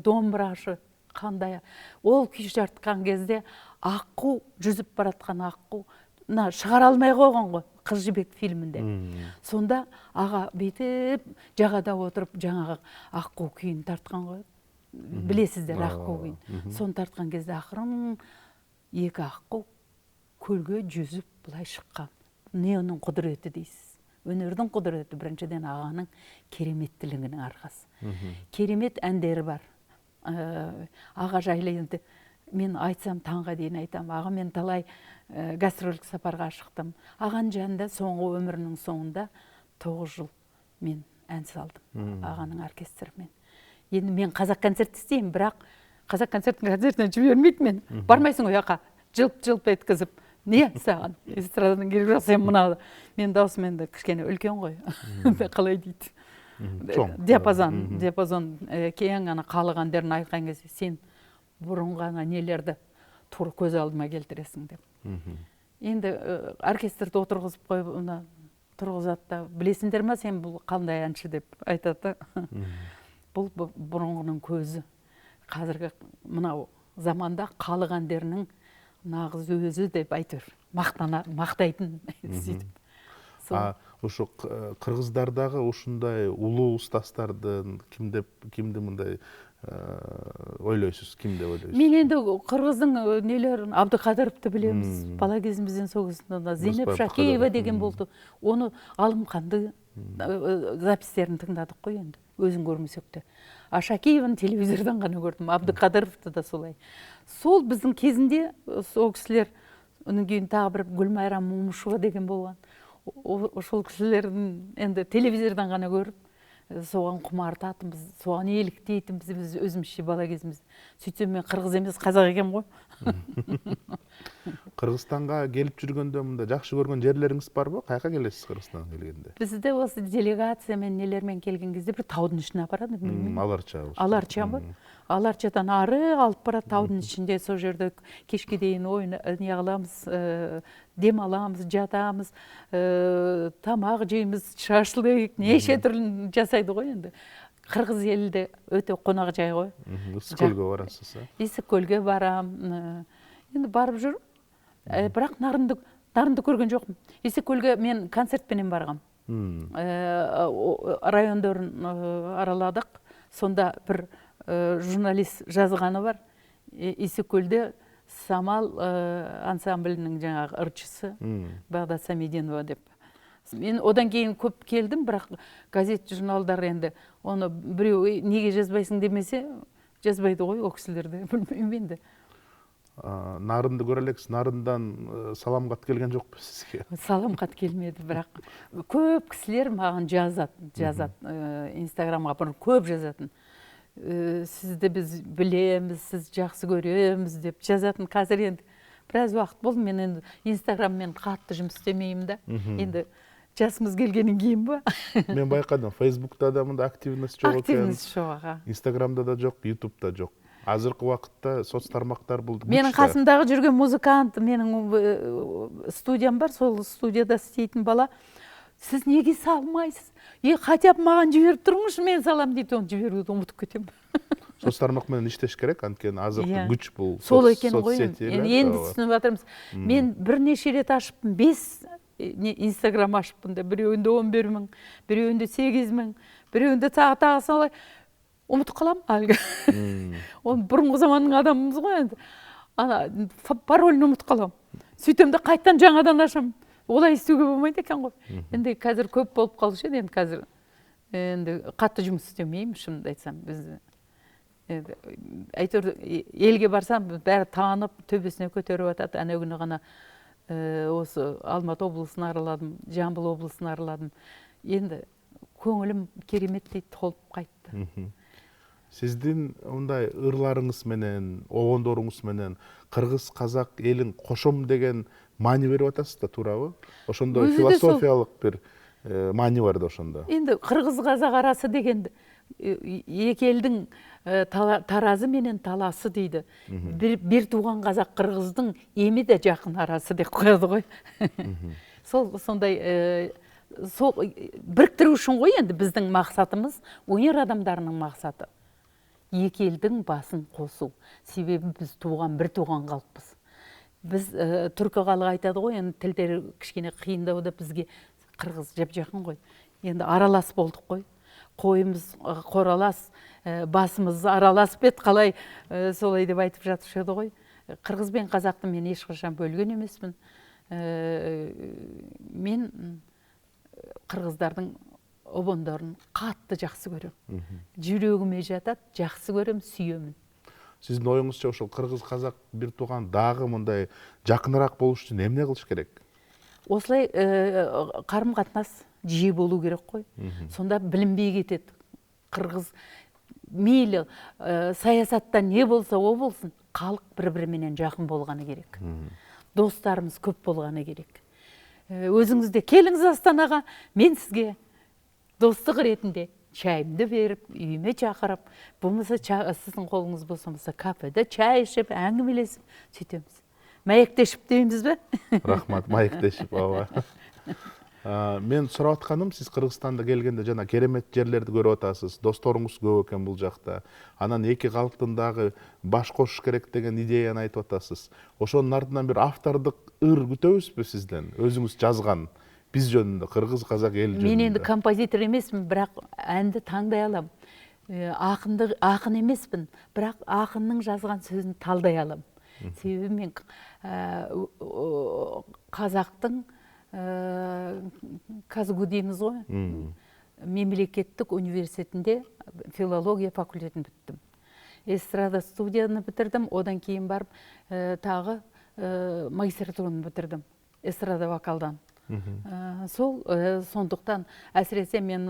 домбырашы, қандай. Ол күй жартқан кезде аққу, жүзіп баратқан аққу, шығара алмай қойған ғой, Қыз жібек фильмінде. Сонда аға бүйтіп жағада отырып жаңағы аққу күйін тартқан ғой. Білесіздер аққу күйін. Соны тартқан кезде ақырын екі аққу көлге жүзіп бұлай шыққан. Не оның құдіреті дейсіз. Өнердің құдіреті біріншіден ағаның кереметтілігінің арқасы. Керемет әндері бар. Аға жайлы енді мен айтсам таңға дейін айтам. Аға мен талай гастрольдік сапарға шықтым. Ағаның жанында соңғы өмірінің соңында 9 жыл мен ән салдым. Ағаның оркестрімен. Енді мен қазақ концерт істеймін, бірақ қазақ концертінен жібермейді мен. Бармайсың ғой ақа, жылп-жылп еткізіп. Не саған? Эстрададан керек жоқ, сен мына мен даусымен де кішкене үлкен ғой. Қалай дейді? Диапазон кейін ғана халық әндерін айтқан кезде сен бұрын ғана нелерді тура көз алдыма келтіресің деп. Енді оркестрді отырғызып қойып, тұрғызады да, білесіңдер ма сен бұл қандай әнші деп айтады. Бұл бұрынғының көзі. Қазіргі мынау заманда халық әндерінің нағыз өзі деп айтыр. Мақтайтын сөйтіп. Ошо кыргыздардағы ушундай улуу устастардын кимди мындай ойлойсуз, ким деп ойлойсуз? Мен енді кыргыздын нелерин Абдыкадыровду билемиз. Бала кезимизден согусунда Зейнеп Шакеева деген болду. Оны Алымханды запистерин тыңдадык қой енді. Өзүн көрмөсөк те. Шакееваны телевизордан гана көрдүм. Абдыкадыровду да солай. Сол биздин кезинде сол кишилер, анан кийин тагы бир Гүлмайра Момушева деген болгон. Ошол кишилердин енді телевизордан гана көрүп, соған кумартатынбыз, соған еліктейтінбіз, біз өзімізше бала кезіміз. Сөйтсем мен кыргыз эмес, казак экенмин ғой. Кыргызстанга келип жүргөндө мында жакшы көргөн жерлериңиз барбы? Каяка келесиз Кыргызстанга келгенде? Бизде осы делегация менен нелермен келген кезде бир таудын ичине апарады, билбейм. Аларча. Аларчадан ары алып барат таудын ичинде, сол жерде кечке дейин ойын не кыламыз, дем аламыз, жатамыз, тамак жеймиз, шашлык, неше түрлүн жасайды ғой енді. Кыргыз элинде өтө конак жай ғой. Ысык көлгө барасыз, а? Ысык көлгө барам. Енді барып жүрүм. Бірақ нарынды көрген жоқпын. Ысык көлгө мен концертпенен баргам. Райондорун араладык. Сонда бір журналист жазғаны бар. Ысык көлде Самал ансамблінің жаңағы ырчысы Бағдат Самединова деп. Мен одан кейін көп келдім, бірақ газет журналдар енді оны біреу неге жазбайсың демесе, жазбайды ғой о кісілерді, білмеймін енді. Нарынды көре элексиз, нарындан салам кат келген жокпу сизге? Салам кат келмеді, бірақ көп кісілер маған жазат, инстаграмға көп жазатын. Сізді біз білеміз, сіз жақсы көреміз деп жазатын. Қазір енді біраз уақыт болды, мен енді инстаграммен қатты жұмыс істемеймін да. Енді жасымыз келгеннен кейін ба? Мен байқадым, фейсбукта да мында активность жоқ екен. Активность жоқ, аға. Инстаграмда да жоқ, ютубта жоқ. Азыркы уақытта соцтармактар болды. Менің қасымдағы жүрген музыкант, менің студиям бар, сол студияда істейтін бала. Сіз неге салмайсыз? Хотя бы маған жіберіп тұрыңызшы, мен салам дейді, оны жіберуді ұмытып кетемін. Соцтармак менен иштеш керек, анткени азыркы күч бул сол экен ғой. Енді түсініп жатырмыз. Мен бірнеше рет ашыппын, 5 инстаграм ашыппын да, біреуінде 11 мың, біреуінде 8 мың, біреуінде тағы солай. Ұмытып қалам әлгі. Оны бұрынғы заманның адамымыз ғой енді. Паролін ұмытып қалам. Сөйтемді қайттан жаңадан ашам. Олай істеуге болмайды екен ғой. Енді қазір көп болып қалушы еді, енді қазір енді қатты жұмыс істемеймін, шынымды айтсам. Біз әйтеуір елге барсам, бәрі танып, төбесіне көтеріп атады. Әне күні ғана осы Алматы облысын араладым, Жамбыл облысын араладым. енді көңілім кереметтей толып қайтты. Сиздин мындай ырларыңыз менен, обондоруңуз менен кыргыз казак элин кошом деген маани берип атасыз да, туурабы? Ошондой философиялык бир маани бар да ошондо. Енді кыргыз казак арасы деген эки элдин таразы менен таласы дейді. Бир тууган казак кыргыздын эми де жакын арасы деп коёду ғой. Сондай бириктирүү үчүн ғой енді биздин максатыбыз, өнер адамдарынын максаты. Эки элдин басын косуу. Себеби биз бир тууган калкпыз. Биз түркү калык айтады ғой, енді тилдери кичине кыйындау да бизге кыргыз жакын ғой. Енді аралас болдук ғой. Коюмуз коралас, басымыз аралас бет, калай солай деп айтып жатышады ғой. Кыргыз бен казакты мен эч качан бөлгөн эмесмин. Мен кыргыздардын обондорун катты жакшы көрөм. Жүрөгүмө жатат, жакшы көрөм, сүйөмүн. Сиздин оюңузча ошол кыргыз казак бир тууган дагы мындай жакыныраак болуш үчүн эмне кылыш керек? Осылай карым катнаш жиі болу керек қой. Сонда білінбей кетеді. Қырғыз мейлі саясатта не болса о болсын, халық бір-біріменен жақын болғаны керек. Достарымыз көп болғаны керек. Өзіңізде келіңіз Астанаға, мен сізге достық ретінде чайымды беріп, үйіме шақырып, болмаса сіздің қолыңыз болса кафеде чай ішіп, әңгімелесіп сөйтеміз. Маектешіп дейміз бе? Рахмат, маектешіп, ооба. Мен сурап атканым, сиз Кыргызстанда келгенде жана керемет жерлерди көрүп атасыз, досторуңуз көп экен бул жакта. Анан эки калктын дагы баш кошуш керек деген идеяны айтып атасыз. Ошонун артынан бир автордук ыр күтөбүзбү сизден? Өзүңүз жазган биз жөнүндө, кыргыз казак эл жөнүндө. Мен енді композитор емесмін, бірақ әнді таңдай алам. Ақын емеспін, бірақ ақынның жазған сөзін талдай алам. Себебі мен қазақтың казгу дейміз ғой, мемлекеттік университетінде филология факультетін біттім. Эстрада студияны бітірдім, одан кейін барып тағы магистратураны бітірдім, эстрада вокалдан. Сондықтан әсіресе мен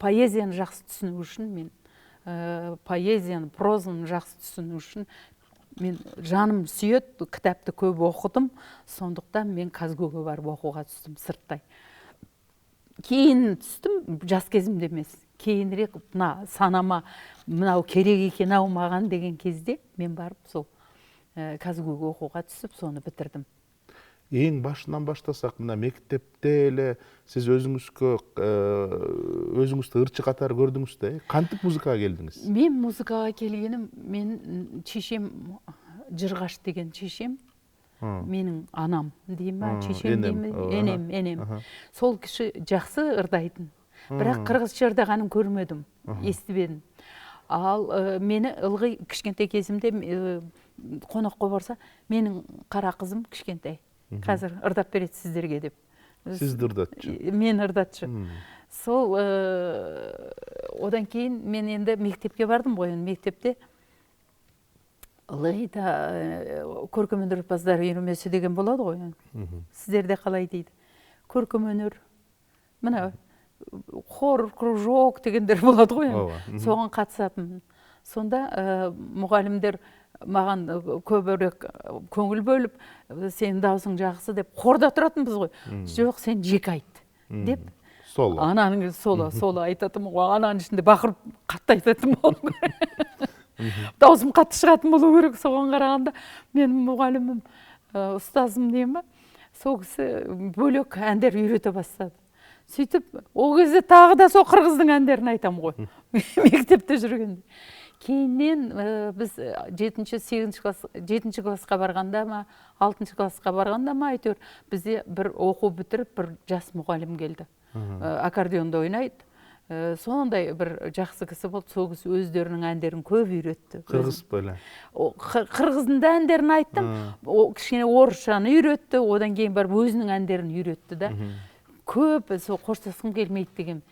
поэзияны жақсы түсіну үшін, мен поэзияны, прозаны жақсы түсіну үшін мен жаным сүйет, кітапты көп оқыдым, сондықтан мен казгуға барып оқуға түстім сырттай. Кейін түстім, жас кезімде емес, кейінірек санама мынау керек екен ау маған деген кезде мен барып сол казгуға оқуға түсіп, соны бітірдім. Ең башынан баштасақ, мына мектепте эле сиз өзүңүздү ырчы катары көрдүңүз да, кантип музыкага келдиңиз? Мен музыкага келгеним, мен чечем Жыргаш деген чечем, менің анам дейм ба, чечем дейм, энем. Сол киши жакшы ырдайтын. Бірақ кыргызча ырдаганын көрмөдүм, эстибедим. Ал мени ылгый кичкентай кезимде конокко барса, менің кара кызым кичкентай. Қазір ырдап берет сіздерге деп. Сізді ырдатчы? Мен ырдатчы. Сол одан кейін мен енді мектепке бардым ғой. Мектепте ылғида көркөмөнөрпаздар үйірмесі деген болады ғой. Сіздерде қалай дейді? Көркөмөнөр, мына хор, кружок дегендер болады ғой. Соған қатысатынмын. Сонда мұғалімдер маған көбірек көңіл бөліп, сенің даусың жақсы деп, хорда тұратынбыз ғой. Жоқ, сен жеке айт деп. Соло. Ананың соло айтатым ғой. Ананың ішінде бақырып қатты айтатым болу керек. Даусым қатты шығатын болу керек. Соған қарағанда менің мұғалімім, ұстазым дейм ба, сол кісі бөлек әндер үйрете бастады. Сөйтіп, ол кезде тағы да сол қырғыздың әндерін айтам ғой. Мектепте жүргенде. Кейіннен біз 7-8 классқа барғанда ма, 6 классқа барғанда ма, әйтеуір бізде бір оқу бітіріп, бір жас мұғалім келді. Аккордеонда ойнайды. Сондай бір жақсы кісі болды, сол кісі өздерінің әндерін көп үйретті. Қырғыз бөлі? Қырғыздың да әндерін айттым, кішкене орысшаны үйретті, одан кейін барып өзінің әндерін үйретті да. Көп қоштасқым келмейді деген.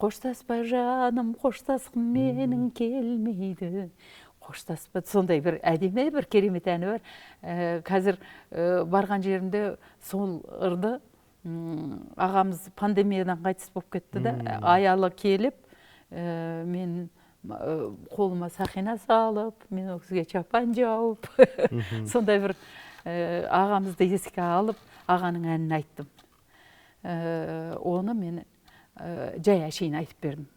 Қоштаспа жаным, қоштасқым менің келмейді. қоштасып сондай бір әдемі бір керемет әні бар. Қазір барған жерімде сол ырды ағамыз пандемиядан қайтыс болып кетті да, аялы келіп, мен қолыма сақина салып, мен ол кісіге чапан жауып, сондай бір ағамызды еске алып, ағаның әнін айттым. Оны мен жай әшейін айтып бердім.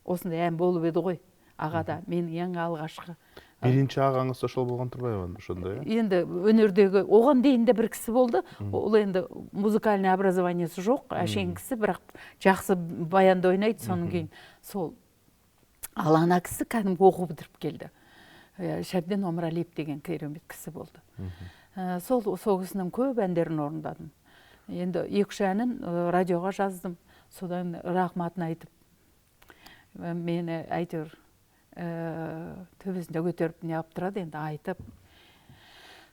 Осындай ән болып еді ғой, ағада, мен ең алғашқы. Биринчи ағаңыз ошол болгон турбайбы ошондой? Енді өнердегі, оған дейін де бір кісі болды. Ол енді музыкальный образованиясы жоқ, әшейін кісі, бірақ жақсы баянды ойнайды. Соның кейін сол алана кісі кәдімгі оқу бітіріп келді. Шәбден Омаралиев деген керемет кісі болды. Сол кісінің көп әндерін орындадым. Енді 2-3 әнін радиоға жаздым. Содан рахматын айтып, мені әйтеуір төбесінде көтеріп не алып тұрады, енді айтып.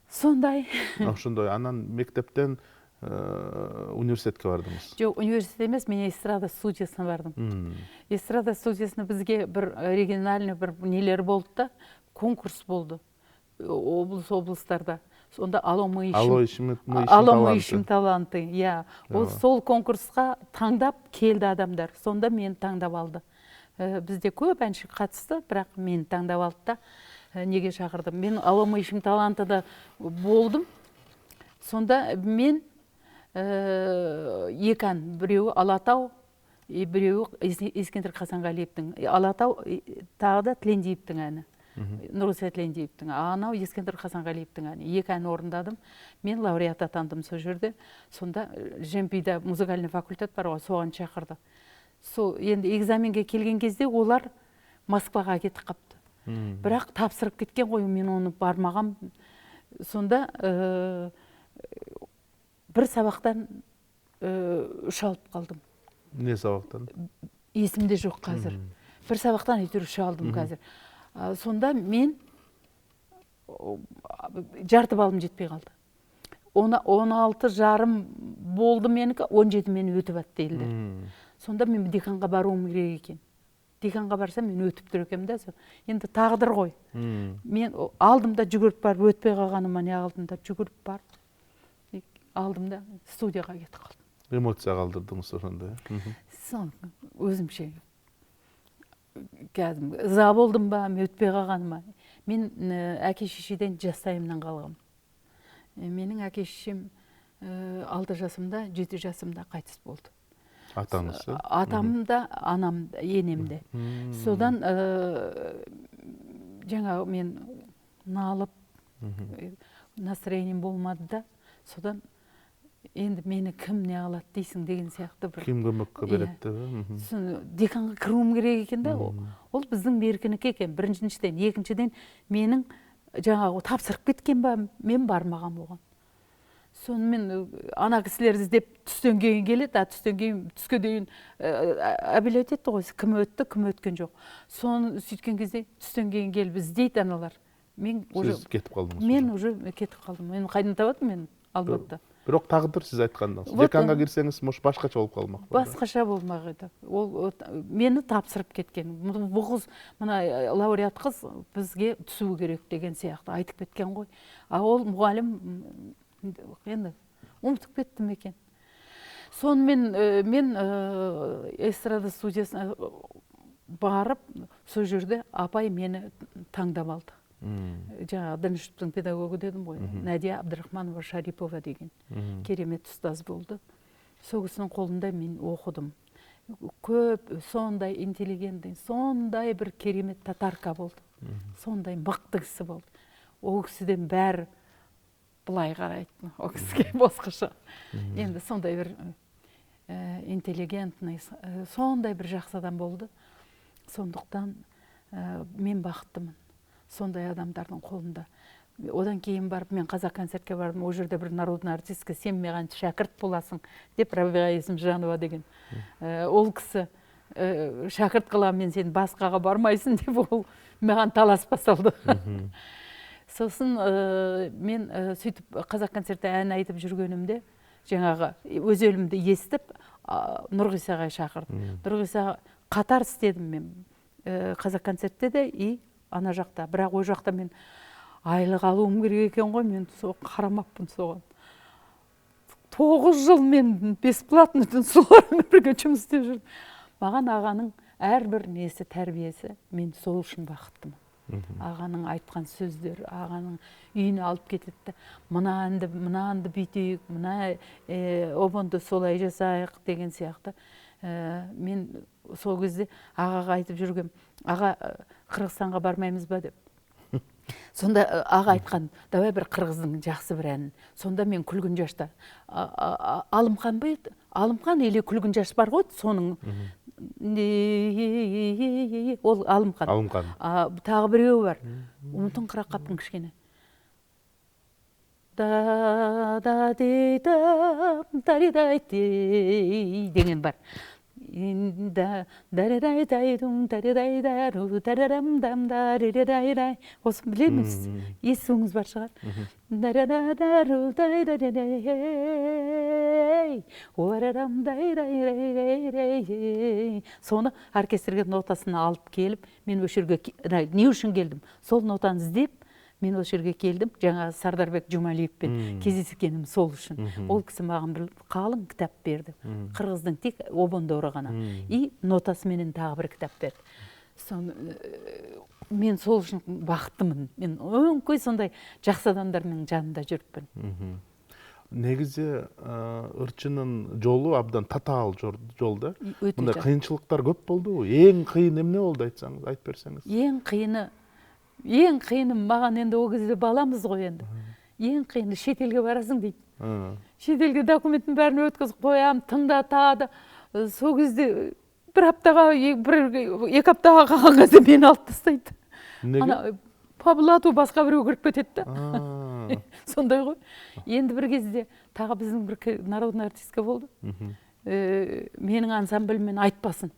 Сондай. Ошондой. Анан мектептен университетке бардыңыз? Жоқ, университет емес, мен эстрада студиясына бардым. Эстрада студиясына бізге бір региональный бір нелер болды да, конкурс болды облыстарда. Сонда «Алло, мы ищем таланты». Сол конкурсқа таңдап келді адамдар. Сонда мен таңдап алды. Бізде көп әнші қатысты, бірақ мен таңдап алды да, неге шақырдым. Мен «Алло, мы ищем таланты»да болдым. Сонда мен екі ән, біреуі «Алатау», біреуі Ескендір Хасанғалиевтің. «Алатау» тағы да Тілендиевтің әні. Нұрғиса Тілендиевтің. Анау Ескендір Хасанғалиевтің әні. Екі ән орындадым. Мен лауреат атандым сол жерде. Сонда Жемпида музыкальный факультет бар ғой, соған шақырды. Сол енді экзаменге келген кезде олар Москваға кетіп қапты. Бірақ тапсырып кеткен ғой, мен оны бармағам. Сонда бір сабақтан 3 алып қалдым. Не сабақтан? Есімде жоқ қазір. Бір сабақтан 3 алдым қазір. Сонда мен жарты балым жетпей қалды. 16 жарым болды менікі, 17 мен өтіп атты елдер. Сонда мен деканға баруым керек екен. Деканға барсам мен өтіп тұр екем да. Енді тағдыр ғой. Мен алдым да жүгіріп барып, өтпей қалғаныма не алдым да жүгіріп барып, алдым да студияға кетіп қалдым. Эмоция қалдырдыңыз ошондой? Өзімше кәдімгі ыза болдым ба, өтпей қалғаныма. Мен әке-шешеден жастайымнан қалғам. Менің әке-шешем 6 жасымда, 7 жасымда қайтыс болды. Атаңыз? Атам да, анам да, енем де. Содан жаңа мен налып, настроением болмады да. Содан енді мені кім не алады дейсің деген сияқты бір. Кім көмекке береді? Деканға кіруім керек екен да. Ол біздің меркінікі екен. Біріншіден, екіншіден менің жаңағы тапсырып кеткен ба, мен бармағам оған. Сонымен ана кісілер іздеп түстен кейін келеді, түстен кейін түске дейін объявлять етті ғой, кім өтті, кім өткен жоқ. Соны сөйткен кезде түстен кейін келіп іздейді аналар. Сіз кетіп қалдыңыз? Мен уже кетіп қалдым. Мен қайдан табады мен албатта. Бирок тағдыр сіз айтқандан. Деканға кірсеңіз, башқаша болып қалмақ. Басқаша болмақ еді. Ол мені тапсырып кеткен. Бұл қыз, мына лауреат қыз бізге түсу керек деген сияқты айтып кеткен ғой. Ол мұғалім енді ұмытып кеттім екен. Сонымен мен эстрада студиясына барып, сол жерде апай мені таңдап алды. Жаңа Дәнішевтің педагогы дедім ғой, Надия Абдрахманова Шарипова деген керемет ұстаз болды. Сол кісінің қолында мен оқыдым. Көп, сондай интеллигентный, сондай бір керемет татарка болды. Сондай мықты кісі болды. Ол кісіден бәрі былай қарайды, ол кісіге басқаша. Енді сондай бір интеллигентный, сондай бір жақсы адам болды. Сондықтан мен бақыттымын. Сондай адамдардың қолында. Одан кейін барып, мен Қазақ концертке бардым, о жерде бір народный артистка, сен маған шәкірт боласың, деп Рабиға Есімжанова деген. Ол кісі шәкірт қылам, мен сен басқаға бармайсың деп, ол маған талас басталды. Сосын мен сөйтіп Қазақ концертте ән айтып жүргенімде, жаңағы өз өлімді естіп, Нұрғисаға шақырдым. Нұрғисаға қатар істедім мен Қазақ концертте де, ана жақта, бірақ ол жақта мен айлық алуым керек екен ғой, мен қарамаппын соған. 9 жыл мен бесплатно солармен бірге жұмыс істеп жүрдім. Маған ағаның әрбір несі, тәрбиесі, мен сол үшін бақыттымын. Ағаның айтқан сөздер, ағаның үйіне алып кетеді. Мына анды бүйтейік, мына обонды солай жасайық деген сияқты. Мен сол кезде ағаға айтып жүргем, аға Қырғызстанға бармаймыз ба деп. Сонда аға айтқан, давай бір қырғыздың жақсы бір әнін. Сонда мен күлгін жашта. Алымхан ба еді? Алымхан или күлгін жаш бар ғой, соның. Ол Алымхан. Алымхан. Тағы біреуі бар. Ұмытын қырақ қаптың кішкене. Деген бар. Осын білеміз, естуіңіз бар шығар. Соны оркестрге нотасына алып келіп, мен осы жерге не үшін келдім? Сол нотаны іздеп, мен осы жерге келдім, жаңа Сардарбек Жумалиевпен кездескенім сол үшін. Ол кісі маған бір қалың кітап берді. Қырғыздың тек обондоры ғана. И нотасы менен тағы бір кітап берді. Мен сол үшін бақыттымын. Мен өңкөй сондай жақсы адамдармен жанында жүріппін. Негізі ырчынын жолу абдан татаал жол да. Мында қиыншылықтар көп болды. Ең қиын эмне болду айтсаңыз, айтып берсеңіз. Ең қиыны маған енді ол кезде баламыз ғой енді. Ең қиыны шетелге барасың дейді. Шетелге документтің бәрін өткізіп қоям, тыңдатады. Сол кезде бір аптаға, екі аптаға қалған кезде мені алып тастайды. Неге? Пабылату басқа біреу кіріп кетеді. Сондай ғой. Енді бір кезде тағы біздің бір народный артистка болды. Менің ансамбльмен айтпасын.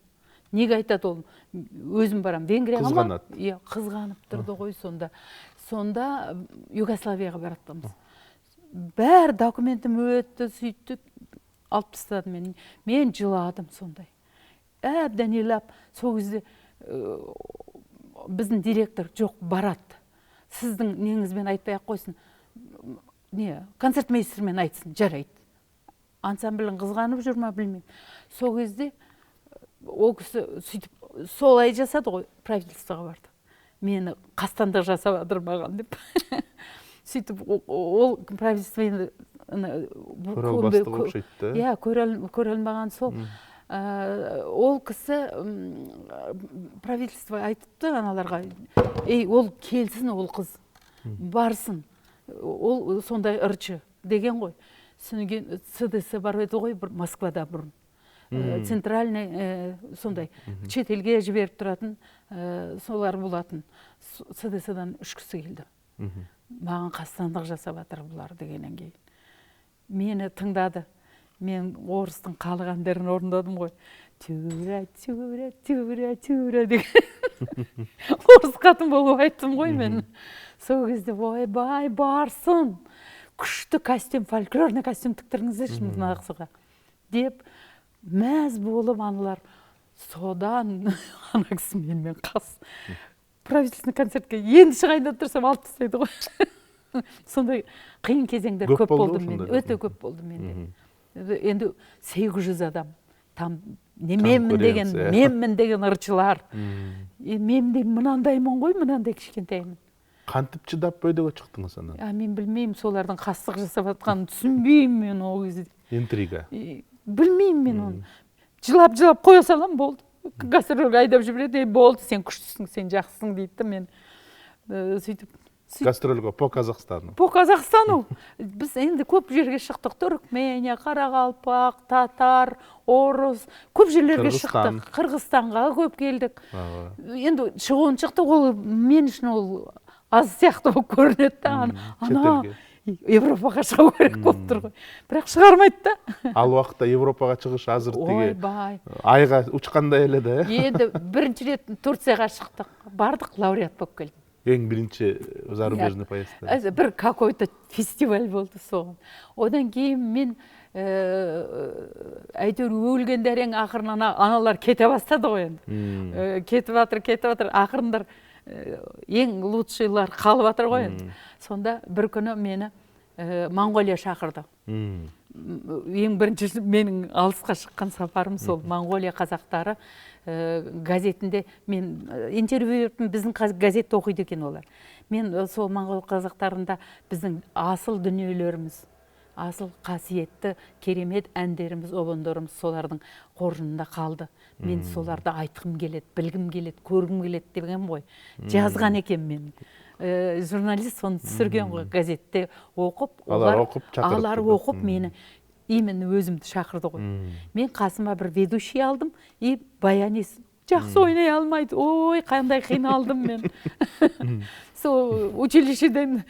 Неге айтады ол? Өзім барам. Венгрияға ма? Қызғанып тұрды ғой сонда. Сонда Югославияға бараттымыз. Бәр документім өтті, сөйтті, алып тастады мен. Мен жыладым сондай. Әбден елап, сол кезде біздің директор жоқ барады. Сіздің неңізбен айтпай ақ қойсын. Концертмейстермен айтсын, жарайды. Ансамблін қызғанып жүр ма білмеймін. Сол кезде ол кісі сөйтіп солай жасады ғой, правительствоға барды. Мені қастандық жасап жатыр маған деп. Сөйтіп ол правительство енді көралбастық оқшайды. Иә, көралмаған сол. Ол кісі правительство айтыпты аналарға, ол келсін, ол қыз барсын, ол сондай ырчы деген ғой. Содан СДС бар еді ғой Москвада бұрын. Центральный сондай шетелге жіберіп тұратын солар болатын. СДС-дан 3 кісі келді. Маған қастандық жасап жатыр бұлар дегеннен кейін. Мені тыңдады. Мен орыстың халық әндерін орындадым ғой. Тюра, тюра, тюра, тюра деген. Орыс қатын болып айттым ғой мен. Сол кезде ойбай барсын. Күшті костюм, фольклорный костюм тіктіріңіздерші мына қысыға деп мәз болып аналар. Содан ана кісі менімен қас. Правительственный концертке енді шығайын деп тұрсам алып тастайды ғой. Сондай қиын кезеңдер көп болды мен. Өте көп болды менде. Енді 800 адам. Там менмін деген ырчылар. Мен де мынандаймын ғой, мынандай кішкентаймын. Қантып чыдап бөйдеге шықтыңыз анан? Мен білмеймін, солардың қастық жасап жатқанын түсінбеймін мен ол кезде. Интрига. Білмеймін мен оны. Жылап қоя салам, болды. Гастрольге айдап жібереді, болды, сен күштісің, сен жақсысың дейді мен. Сөйтіп гастрольге по Казахстану. По Казахстану. Біз енді көп жерге шықтық. Түркмения, Қарақалпақ, татар, орыс, көп жерлерге шықтық. Қырғызстанға көп келдік. Енді шығуын шықты, ол мен үшін ол аз сияқты болып көрінеді. Ана Европаға шығу керек болып тұр ғой. Бірақ шығармайды да. Ал уақытта Европаға шығыш азыр теге айға ұшқандай еле да. Енді бірінші рет Турцияға шықтық. Бардық, лауреат болып келдім. Ең бірінші зарубежный поездка. Бір какой-то фестиваль болды соған. Одан кейін мен әйтеуір өлгендер ең ақырын аналар кете бастады ғой енді. Кетіп жатыр. Ақырындар ең лучшийлар қалып жатыр ғой енді. Сонда бір күні мені Монғолия шақырды. Ең бірінші менің алысқа шыққан сапарым сол. Монғолия қазақтары газетінде мен интервью бердім, біздің газетті оқиды екен олар. Мен сол моңғол қазақтарында біздің асыл дүниелеріміз, асыл қасиетті керемет әндеріміз, обондорымыз солардың қоржынында қалды. Мен соларды айтқым келеді, білгім келеді, көргім келеді деген ғой. Жазған екен мен. Журналист соны түсірген ғой, газетте оқып, алар оқып мені именно өзімді шақырды ғой. Мен қасыма бір ведущий алдым, и баянист жақсы ойнай алмайды. Ой, қандай қиналдым мен. Сол училищеден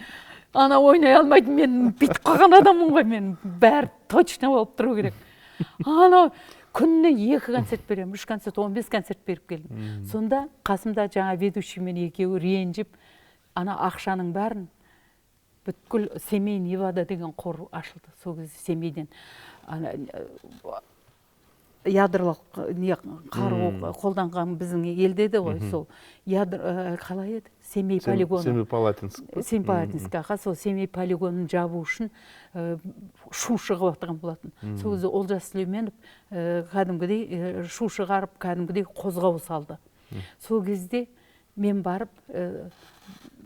ана ойнай алмайды, мен бүйтіп қалған адаммын ғой, мен бәрі точно болып тұру керек. Ана күніне 2 концерт беремін, 3 концерт, 15 концерт беріп келдім. Сонда қасымда жаңа ведущиймен екеуі ренжіп, ана ақшаның бәрін бүткіл Семей Невада деген қор ашылды. Сол кезде Семейден ядролық қару қолданған біздің елде де ғой, сол қалай еді? Семей полигоны. Семипалатинск. Сол Семей полигонын жабу үшін шу шығып жатқан болатын. Сол кезде Олжас Сүлейменов кәдімгідей шу шығарып, кәдімгідей қозғау салды. Сол кезде мен барып,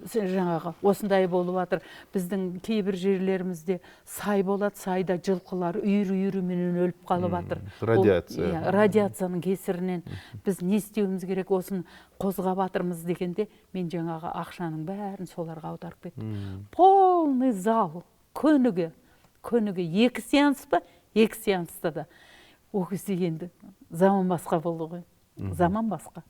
жаңағы осындай болып жатыр, біздің кейбір жерлерімізде сай болады, сайда жылқылар үйіріменен өліп қалып жатыр. Радиацияның кесірінен біз не істеуіміз керек, осыны қозғап жатырмыз дегенде, мен жаңағы ақшаның бәрін соларға аударып кеттім. Полный зал, көніге 2 сеанс па, 2 сеанста да. О кезде енді заман басқа болды ғой, заман басқа.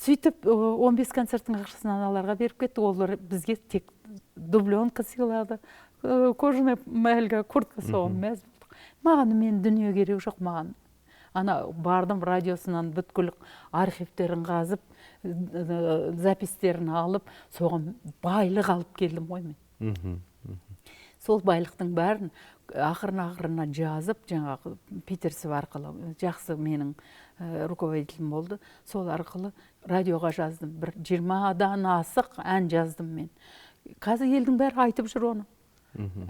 Сөйтіп 15 концерттің ақшасын аналарға беріп кетті, олар бізге тек дубленка сыйлады, кожаный мәлгі куртка соған мәз болдық. Маған мен дүние керек жоқ, маған. Ана бардым радиосынан бүткіл архивтерін қазып, запистерін алып, соған байлық алып келдім ғой мен. Сол байлықтың бәрін ақырына жазып, жаңағы Питерсов арқылы, жақсы менің руководителім болды, сол арқылы радиоға жаздым. Бір 20-дан асық ән жаздым мен. Қазір елдің бәрі айтып жүр оны.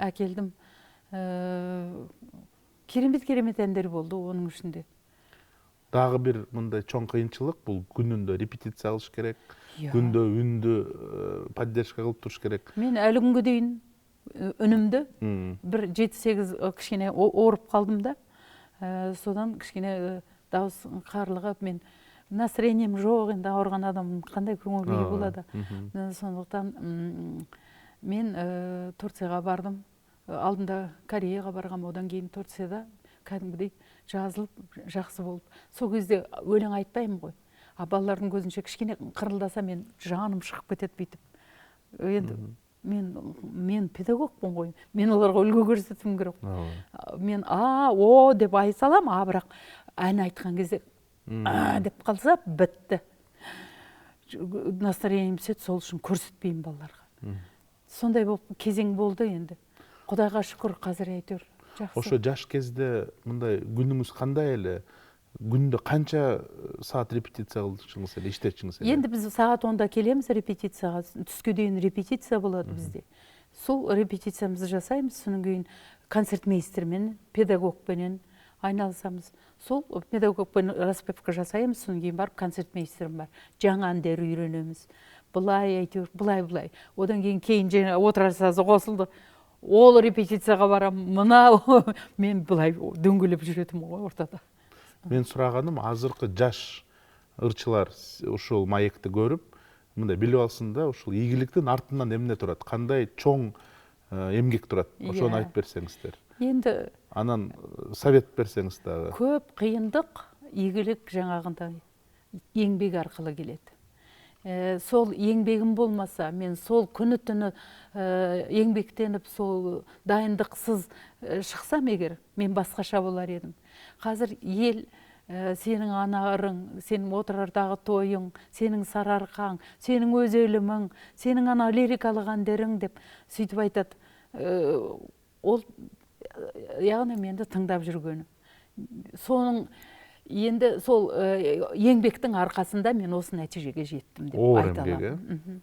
Әкелдім. Керемет әндер болды оның ішінде. Дағы бір мұндай чоң қиыншылық, бұл күнінде репетиция алыш керек, күнде үнді поддержка қылып тұрыш керек. Мен әлі күнге дейін үнімді бір 7-8 кішкене орып қалдым да, содан кішкене дауыс қарлығып, мен настроением жоқ, енді ауырған адам қандай көңіл күйі болады. Сондықтан мен Турцияға бардым, алдында Кореяға барғам, одан кейін Турцияда кәдімгідей жазылып, жақсы болып. Сол кезде өлең айтпаймын ғой. Балалардың көзінше кішкене қырылдаса, мен жаным шығып кетеді бүйтіп. Енді мен педагогпын ғой, мен оларға үлгі көрсетуім керек. Мен о деп ай салам, бірақ ән айтқан кезде деп қалса бітті. Настроением түседі, сол үшін көрсетпеймін балаларға. Сондай кезең болды енді. Құдайға шүкір, қазір әйтеуір жақсы. Ошо жаш кезде мындай күніңіз қандай әлі? Күнде қанша саат репетиция қылдыңыз әлі, иштечиңиз әлі? Енді біз сағат 10-да келеміз репетицияға, түске дейін репетиция болады бізде. Сол репетициямызды жасаймыз, содан кейін концертмейстермен, педагогпенен айналысамыз. Сол педагогпен распевка жасаймыз, содан кейін барып концертмейстерім бар. Жаңа әндер үйренеміз. Бұлай әйтеуір, бұлай. Одан кейін жаңа отырар сазы қосылды. Ол репетицияға барам, мына мен бұлай дөңгелеп жүретім ғой ортада. Мен сұрағаным, азырқы жаш ырчылар ушул маекті көріп, мындай билип алсын да, ушул ийгиликтин артынан эмне турат, кандай чоң эмгек турат, ошону айтып берсеңиздер. Енді анан совет берсеңиз дагы. Көп кыйындык ийгилик жаңагындай еңбек аркылы келет. Сол еңбегім болмаса, мен сол күні түні еңбектеніп, сол дайындықсыз шықсам егер, мен басқаша болар едім. Қазір ел сенің анарың, сенің отырардағы тойың, сенің сарыарқаң, сенің өз өлімің, сенің ана лирикалық әндерің деп сөйтіп айтады. Ол яғни менді тыңдап жүргенім. Соның Енді сол еңбектің арқасында мен осы нәтижеге жеттім деп Оор айта еңбек, аламын.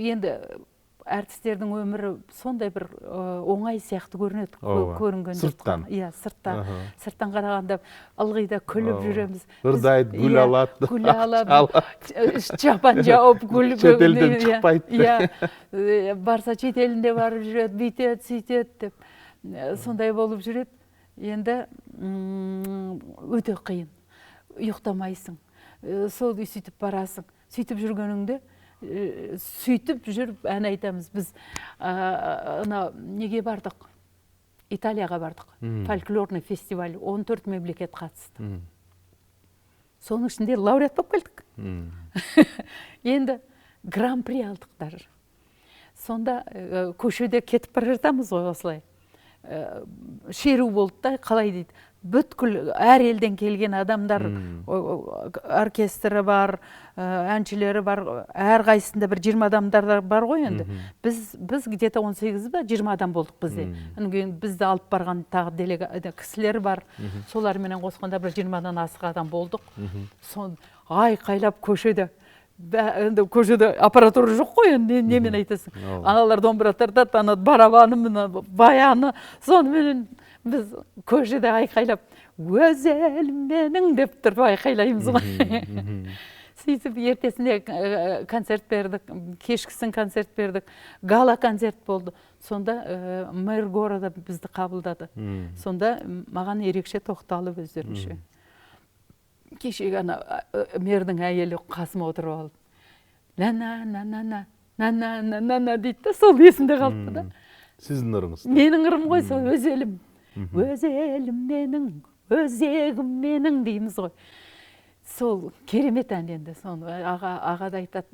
Енді әртістердің өмірі сондай бір оңай сияқты көрінеді, көрінген сырттан. Иә, сырттан қарағанда ылғи да күліп жүреміз. Ырдайды, гүл алады, гүл алады, жапан жауып гүл. Шетелден шықпайды. Иә, барса шетелінде барып жүреді, бүйтеді, сөйтеді деп. Сондай болып жүреді. Енді өте қиын. Ұйықтамайсың. Сол сөйтіп барасың. Сөйтіп жүргеніңде сөйтіп жүріп ән айтамыз. Біз неге бардық? Италияға бардық. Фольклорный фестиваль. 14 мемлекет қатысты. Соның ішінде лауреат болып келдік. Енді гран-при алдық даже. Сонда көшеде кетіп бара жатамыз ғой осылай. Шеру болды да, қалай дейді. Бүткіл әр елден келген адамдар, оркестрі бар, әншілері бар, әр қайсында бір 20 адамдар бар ғой енді. Біз где-то 18 ба 20 адам болдық бізде. Бізді алып барған тағы кісілер бар. Соларменен қосқанда бір 20-дан асық адам болдық. Айқайлап көшеде. Енді көшеде аппаратура жоқ қой, немен айтасың. Аналар домбыра тартады, ана барабаны, баяны, сонымен біз көшеде айқайлап, өз елім менің деп тұрып айқайлаймыз ғой. Сөйтіп ертесінде концерт бердік, кешкісін концерт бердік, гала концерт болды. Сонда мэр города бізді қабылдады. Сонда маған ерекше тоқталып өздерінше. Кешегі мэрдің әйелі қасыма отырып алып, на дейді, сол есімде қалыпты да. Сіздің ырыңыз? Менің ырым ғой, сол өз елім. Өз елім менің, өзегім менің дейміз ғой. Сол керемет ән енді. Аға да айтады,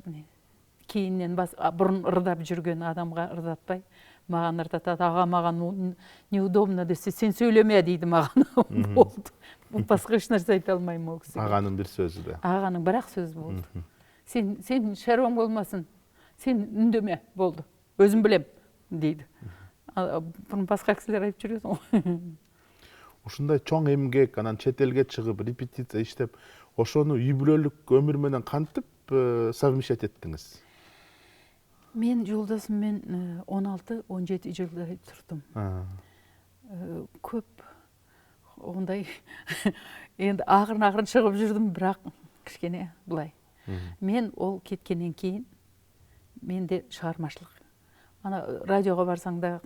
кейіннен бұрын ырдап жүрген адамға ырдатпай, маған ырдатады. Аға маған неудобно десе, сен сөйлеме дейді маған. Болды. Басқа еш нәрсе айта алмаймын ол кісіге. Ағаның бір сөзі де. Ағаның бір-ақ сөзі болды. Сен шаруаң болмасын, сен үндеме, болды. Өзім білем, дейді. Бұны басқа кісілер айтып жүреді ғой. Ушундай чоң эмгек, анан чет элге чыгып, репетиция иштеп, ошону үй бүлөлүк өмүр менен кантип совмещать эттиңиз? Мен жолдасыммен 16-17 жылдай тұрдым. Көп ондай енді ақырын шығып жүрдім, бірақ кішкене былай. Мен ол кеткеннен кейін менде шығармашылық. Ана радиоға барсаң да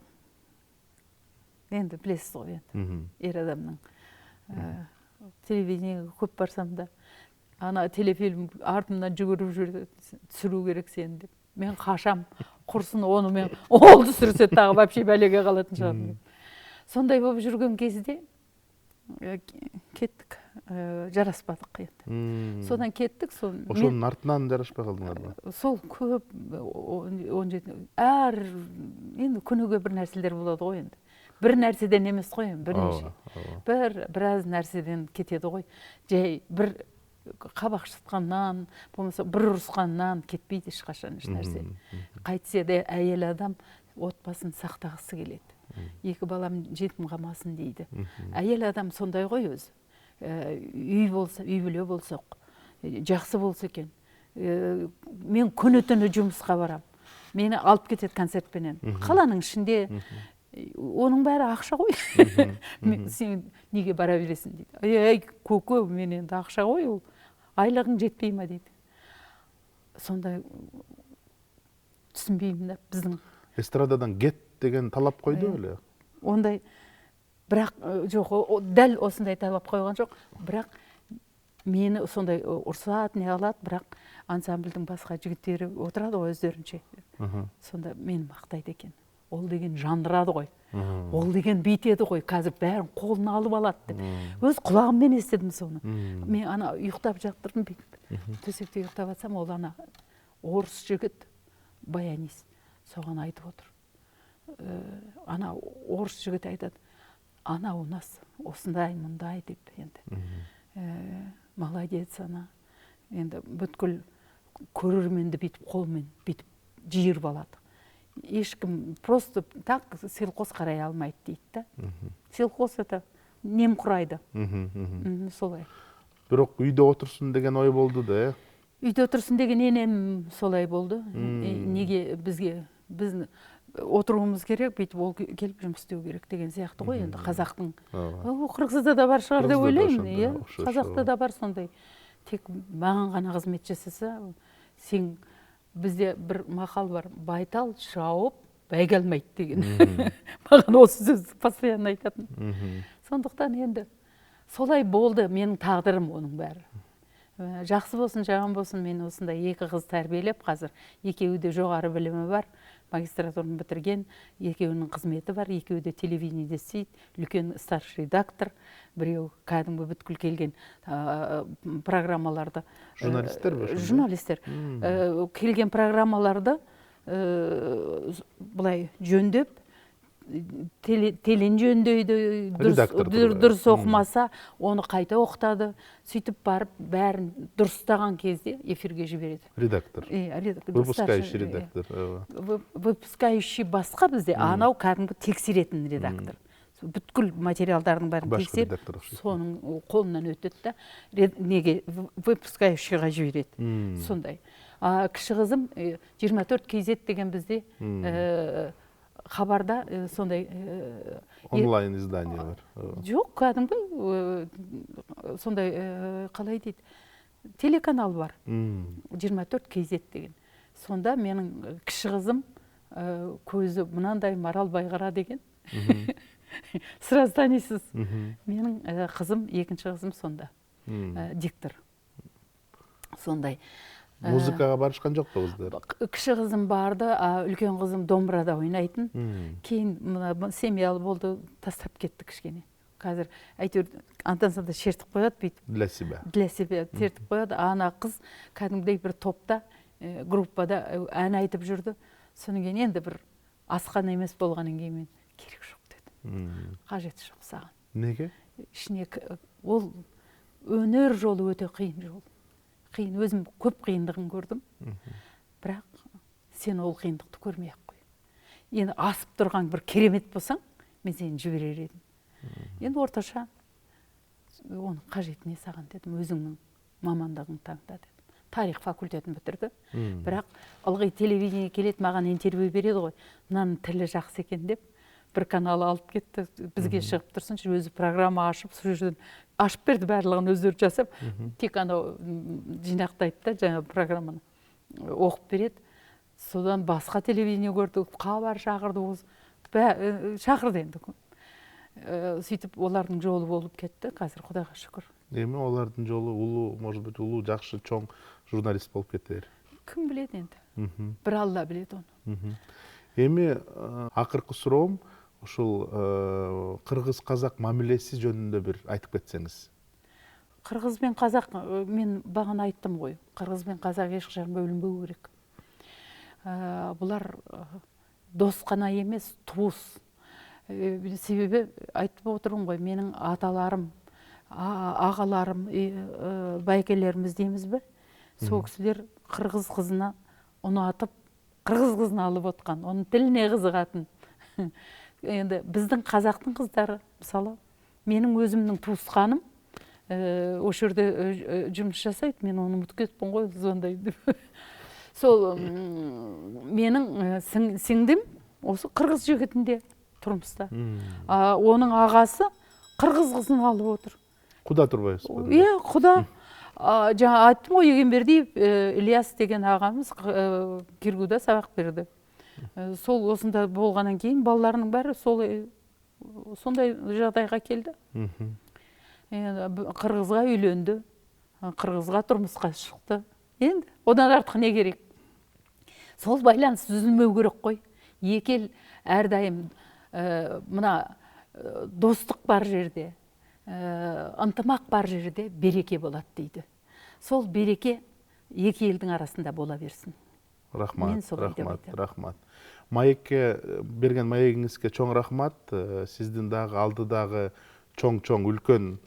енді білесіз ғой енді. Ер адамның телевидениеге көп барсам да ана телефильм артымнан жүгіріп жүрді, түсіру керек сені деп. Мен қашам, құрсын оны мен ол түсірсе тағы вообще бәлеге қалатын шығармын. Сондай болып жүрген кезде кеттік, жараспадық енді. Содан кеттік. Ошоның артынан жараспай қалдыңыз ба? Сол көп, 17, енді күніге бір нәрселер болады ғой енді. Бір нәрседен емес қой, бірнеше. Біраз нәрседен кетеді ғой. Жай бір қабақ шытқаннан, болмаса бір ұрысқаннан кетпейді ешқашан еш нәрсе. Қайтсе де әйел адам отбасын сақтағысы келеді. Екі балам жетім қалмасын дейді. Әйел адам сондай ғой өзі. Үй болса, үй бүле болса, жақсы болса екен. Мен күні-түні жұмысқа барам. Мені алып кетеді концертпенен. Қаланың ішінде, оның бәрі ақша ғой. Сен неге бара бересің дейді. Ей, көке, мен енді ақша ғой, ол айлығың жетпей ма дейді. Сондай түсінбеймін да біздің. Эстрададан кет деген талап қойды өлі? Ондай, бірақ жоқ, дәл осындай талап қойған жоқ, бірақ мені сондай ұрсат, не алады, бірақ ансамбльдің басқа жігіттері отырады ғой өздерінше. Сонда мен мақтайды екен. Ол деген жандырады ғой. Ол деген бүйтеді ғой, қазір бәрін қолына алып алады деп. Өз құлағыммен естідім соны. Мен ана ұйықтап жаттырдым, төсекте ұйықтап жатсам, ол ана орыс жігіт, баянист, соған айтып отыр. Ана орыс жігіт айтады, ана у нас осындай, мұндай деп енді. Молодец ана. Енді бүткіл көрерменді бүйтіп қолмен бүйтіп жиырып алады. Ешкім просто так селқос қарай алмайды дейді да. Селқос это немқұрайды. Солай. Бирок үйдө отурсун деген ой болду да, э? Үйдө отурсун деген энем солай болду. Неге биз отуруумуз керек, бүйтүп ол келип жұмыс істеу керек деген сияқты ғой енді қазақтың. Қырғызда да бар шығар деп ойлаймын, иә. Қазақта да бар сондай. Тек маған ғана қызмет жасаса, сен бізде бір мақал бар, байтал шауып бәйге алмайды деген. Маған осы сөзді постоянно айтатын. Сондықтан енді солай болды менің тағдырым оның бәрі. Жақсы болсын, жаман болсын, мен осындай екі қыз тәрбиелеп, қазір екеуі де жоғары білімі бар, магистратураны бітірген, екеуінің қызметі бар, екеуі де телевидениеде істейді, үлкен старший редактор, біреу кәдімгі бүткіл келген программаларды, журналисттер бе? Журналисттер келген программаларды былай жөндеп, телен жөндейді, дұрыс оқымаса, оны қайта оқытады, сөйтіп барып, бәрін дұрыстаған кезде эфирге жібереді. Редактор. Выпускающий редактор. Выпускающий басқа бізде, анау кәдімгі тексеретін редактор. Бүткіл материалдардың бәрін тексеріп, соның қолынан өтеді да, неге выпускающийға жібереді. Сондай. Кіші қызым 24 KZ деген бізде хабарда сондай онлайн издание бар. Жоқ, кәдімгі сондай қалай дейді, телеканал бар. 24 KZ деген. Сонда менің кіші қызым көзі мынандай Марал Байғара деген. Сразу танисыз. Менің қызым, екінші қызым сонда. Диктор. Сондай. Музыкаға барышқан жоқ па қыздар? Кіші қызым барды, үлкен қызым домбырада ойнайтын. Кейін семьялы болды, тастап кетті кішкене. Қазір әйтеуір антансада шертіп қояды бүйтіп. Для себя. Для себя шертіп қояды. Ана қыз кәдімгідей бір топта, группада ән айтып жүрді. Содан кейін енді бір асқан емес болғаннан кейін мен керек жоқ дедім. Қажеті жоқ саған. Неге? Ішіне ол өнер жолы өте қиын жол. Қиын, өзім көп қиындығын көрдім. Бірақ сен ол қиындықты көрмей-ақ қой. Енді асып тұрған бір керемет болсаң, мен сені жіберер едім. Енді орташа оның қажетіне саған дедім, өзіңнің мамандығың таңда дедім. Тарих факультетін бітірді. Бірақ ылғи телевидение келеді, маған интервью береді ғой. Мынаның тілі жақсы екен деп, бір канал алып кетті, бізге шығып тұрсыншы, өзі программа ашып, сол жерден ашып берді, барлығын өздері жасап, тек анау жинақтайды да, жаңа программаны оқып береді. Содан басқа телевидение көрді, хабар шақырды, шақырды енді. Сөйтіп олардың жолы болып кетті, қазір Құдайға шүкір. Эми олардың жолы улуу, может быть, улуу, жақсы, чоң журналист болып кетер. Кім біледі енді? Бір Алла біледі оны. Эми акыркы суроом ушул кыргыз-казак мамилеси жөнүндө бир айтып кетсеңиз. Қырғыз бен қазақ, мен бағана айттым ғой, қырғыз бен қазақ ешқашан бөлінбеу керек. Бұлар дос қана емес, туыс. Себебі айтып отырмын ғой, менің аталарым, ағаларым, байкелеріміз дейміз бе, сол кісілер қырғыз қызына ұнатып, қырғыз қызын алып отқан, оның тіліне қызығатын. Енді біздің қазақтың қыздары, мысалы, менің өзімнің туысқаным, осы жерде жұмыс жасайды, мен оны ұмытып кетіппін ғой, звондайды. Сол менің сіңдім осы қырғыз жігітінде тұрмыста. Оның ағасы қырғыз қызын алып отыр. Құда Турбаев? Иә, құда. Жаңа айттым ғой, Егенбердиев Ильяс деген ағамыз Киргуда сабақ берді. Сол осында болғаннан кейін балаларының бәрі сондай жағдайға келді. Қырғызға үйленді, қырғызға тұрмысқа шықты. Енді одан артық не керек? Сол байланыс үзілмеу керек қой. Екі ел әрдайым мына достық бар жерде, ынтымақ бар жерде береке болады дейді. Сол береке екі елдің арасында бола берсін. Рахмат, рахмат. Маекке берген маегіңізге чоң рахмат. Сіздің дағы алдыдағы чоң үлкен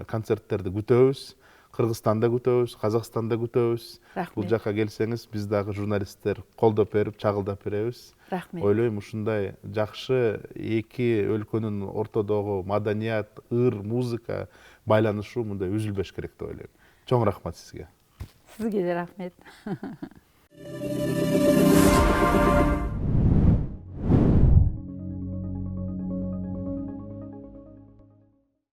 концерттерді күтөбүз. Кыргызстанда күтөбүз, Казакстанда күтөбүз. Бул Рахмет. жака келсеңиз, биз дагы журналисттер колдоп берип, чагылдап беребиз. Рахмет. Ойлойм, ушундай жакшы эки өлкөнүн ортодогу маданият, ыр, музыка байланышуу мындай үзүлбөш керек деп ойлойм. Чоң рахмат сизге. Сизге де рахмет.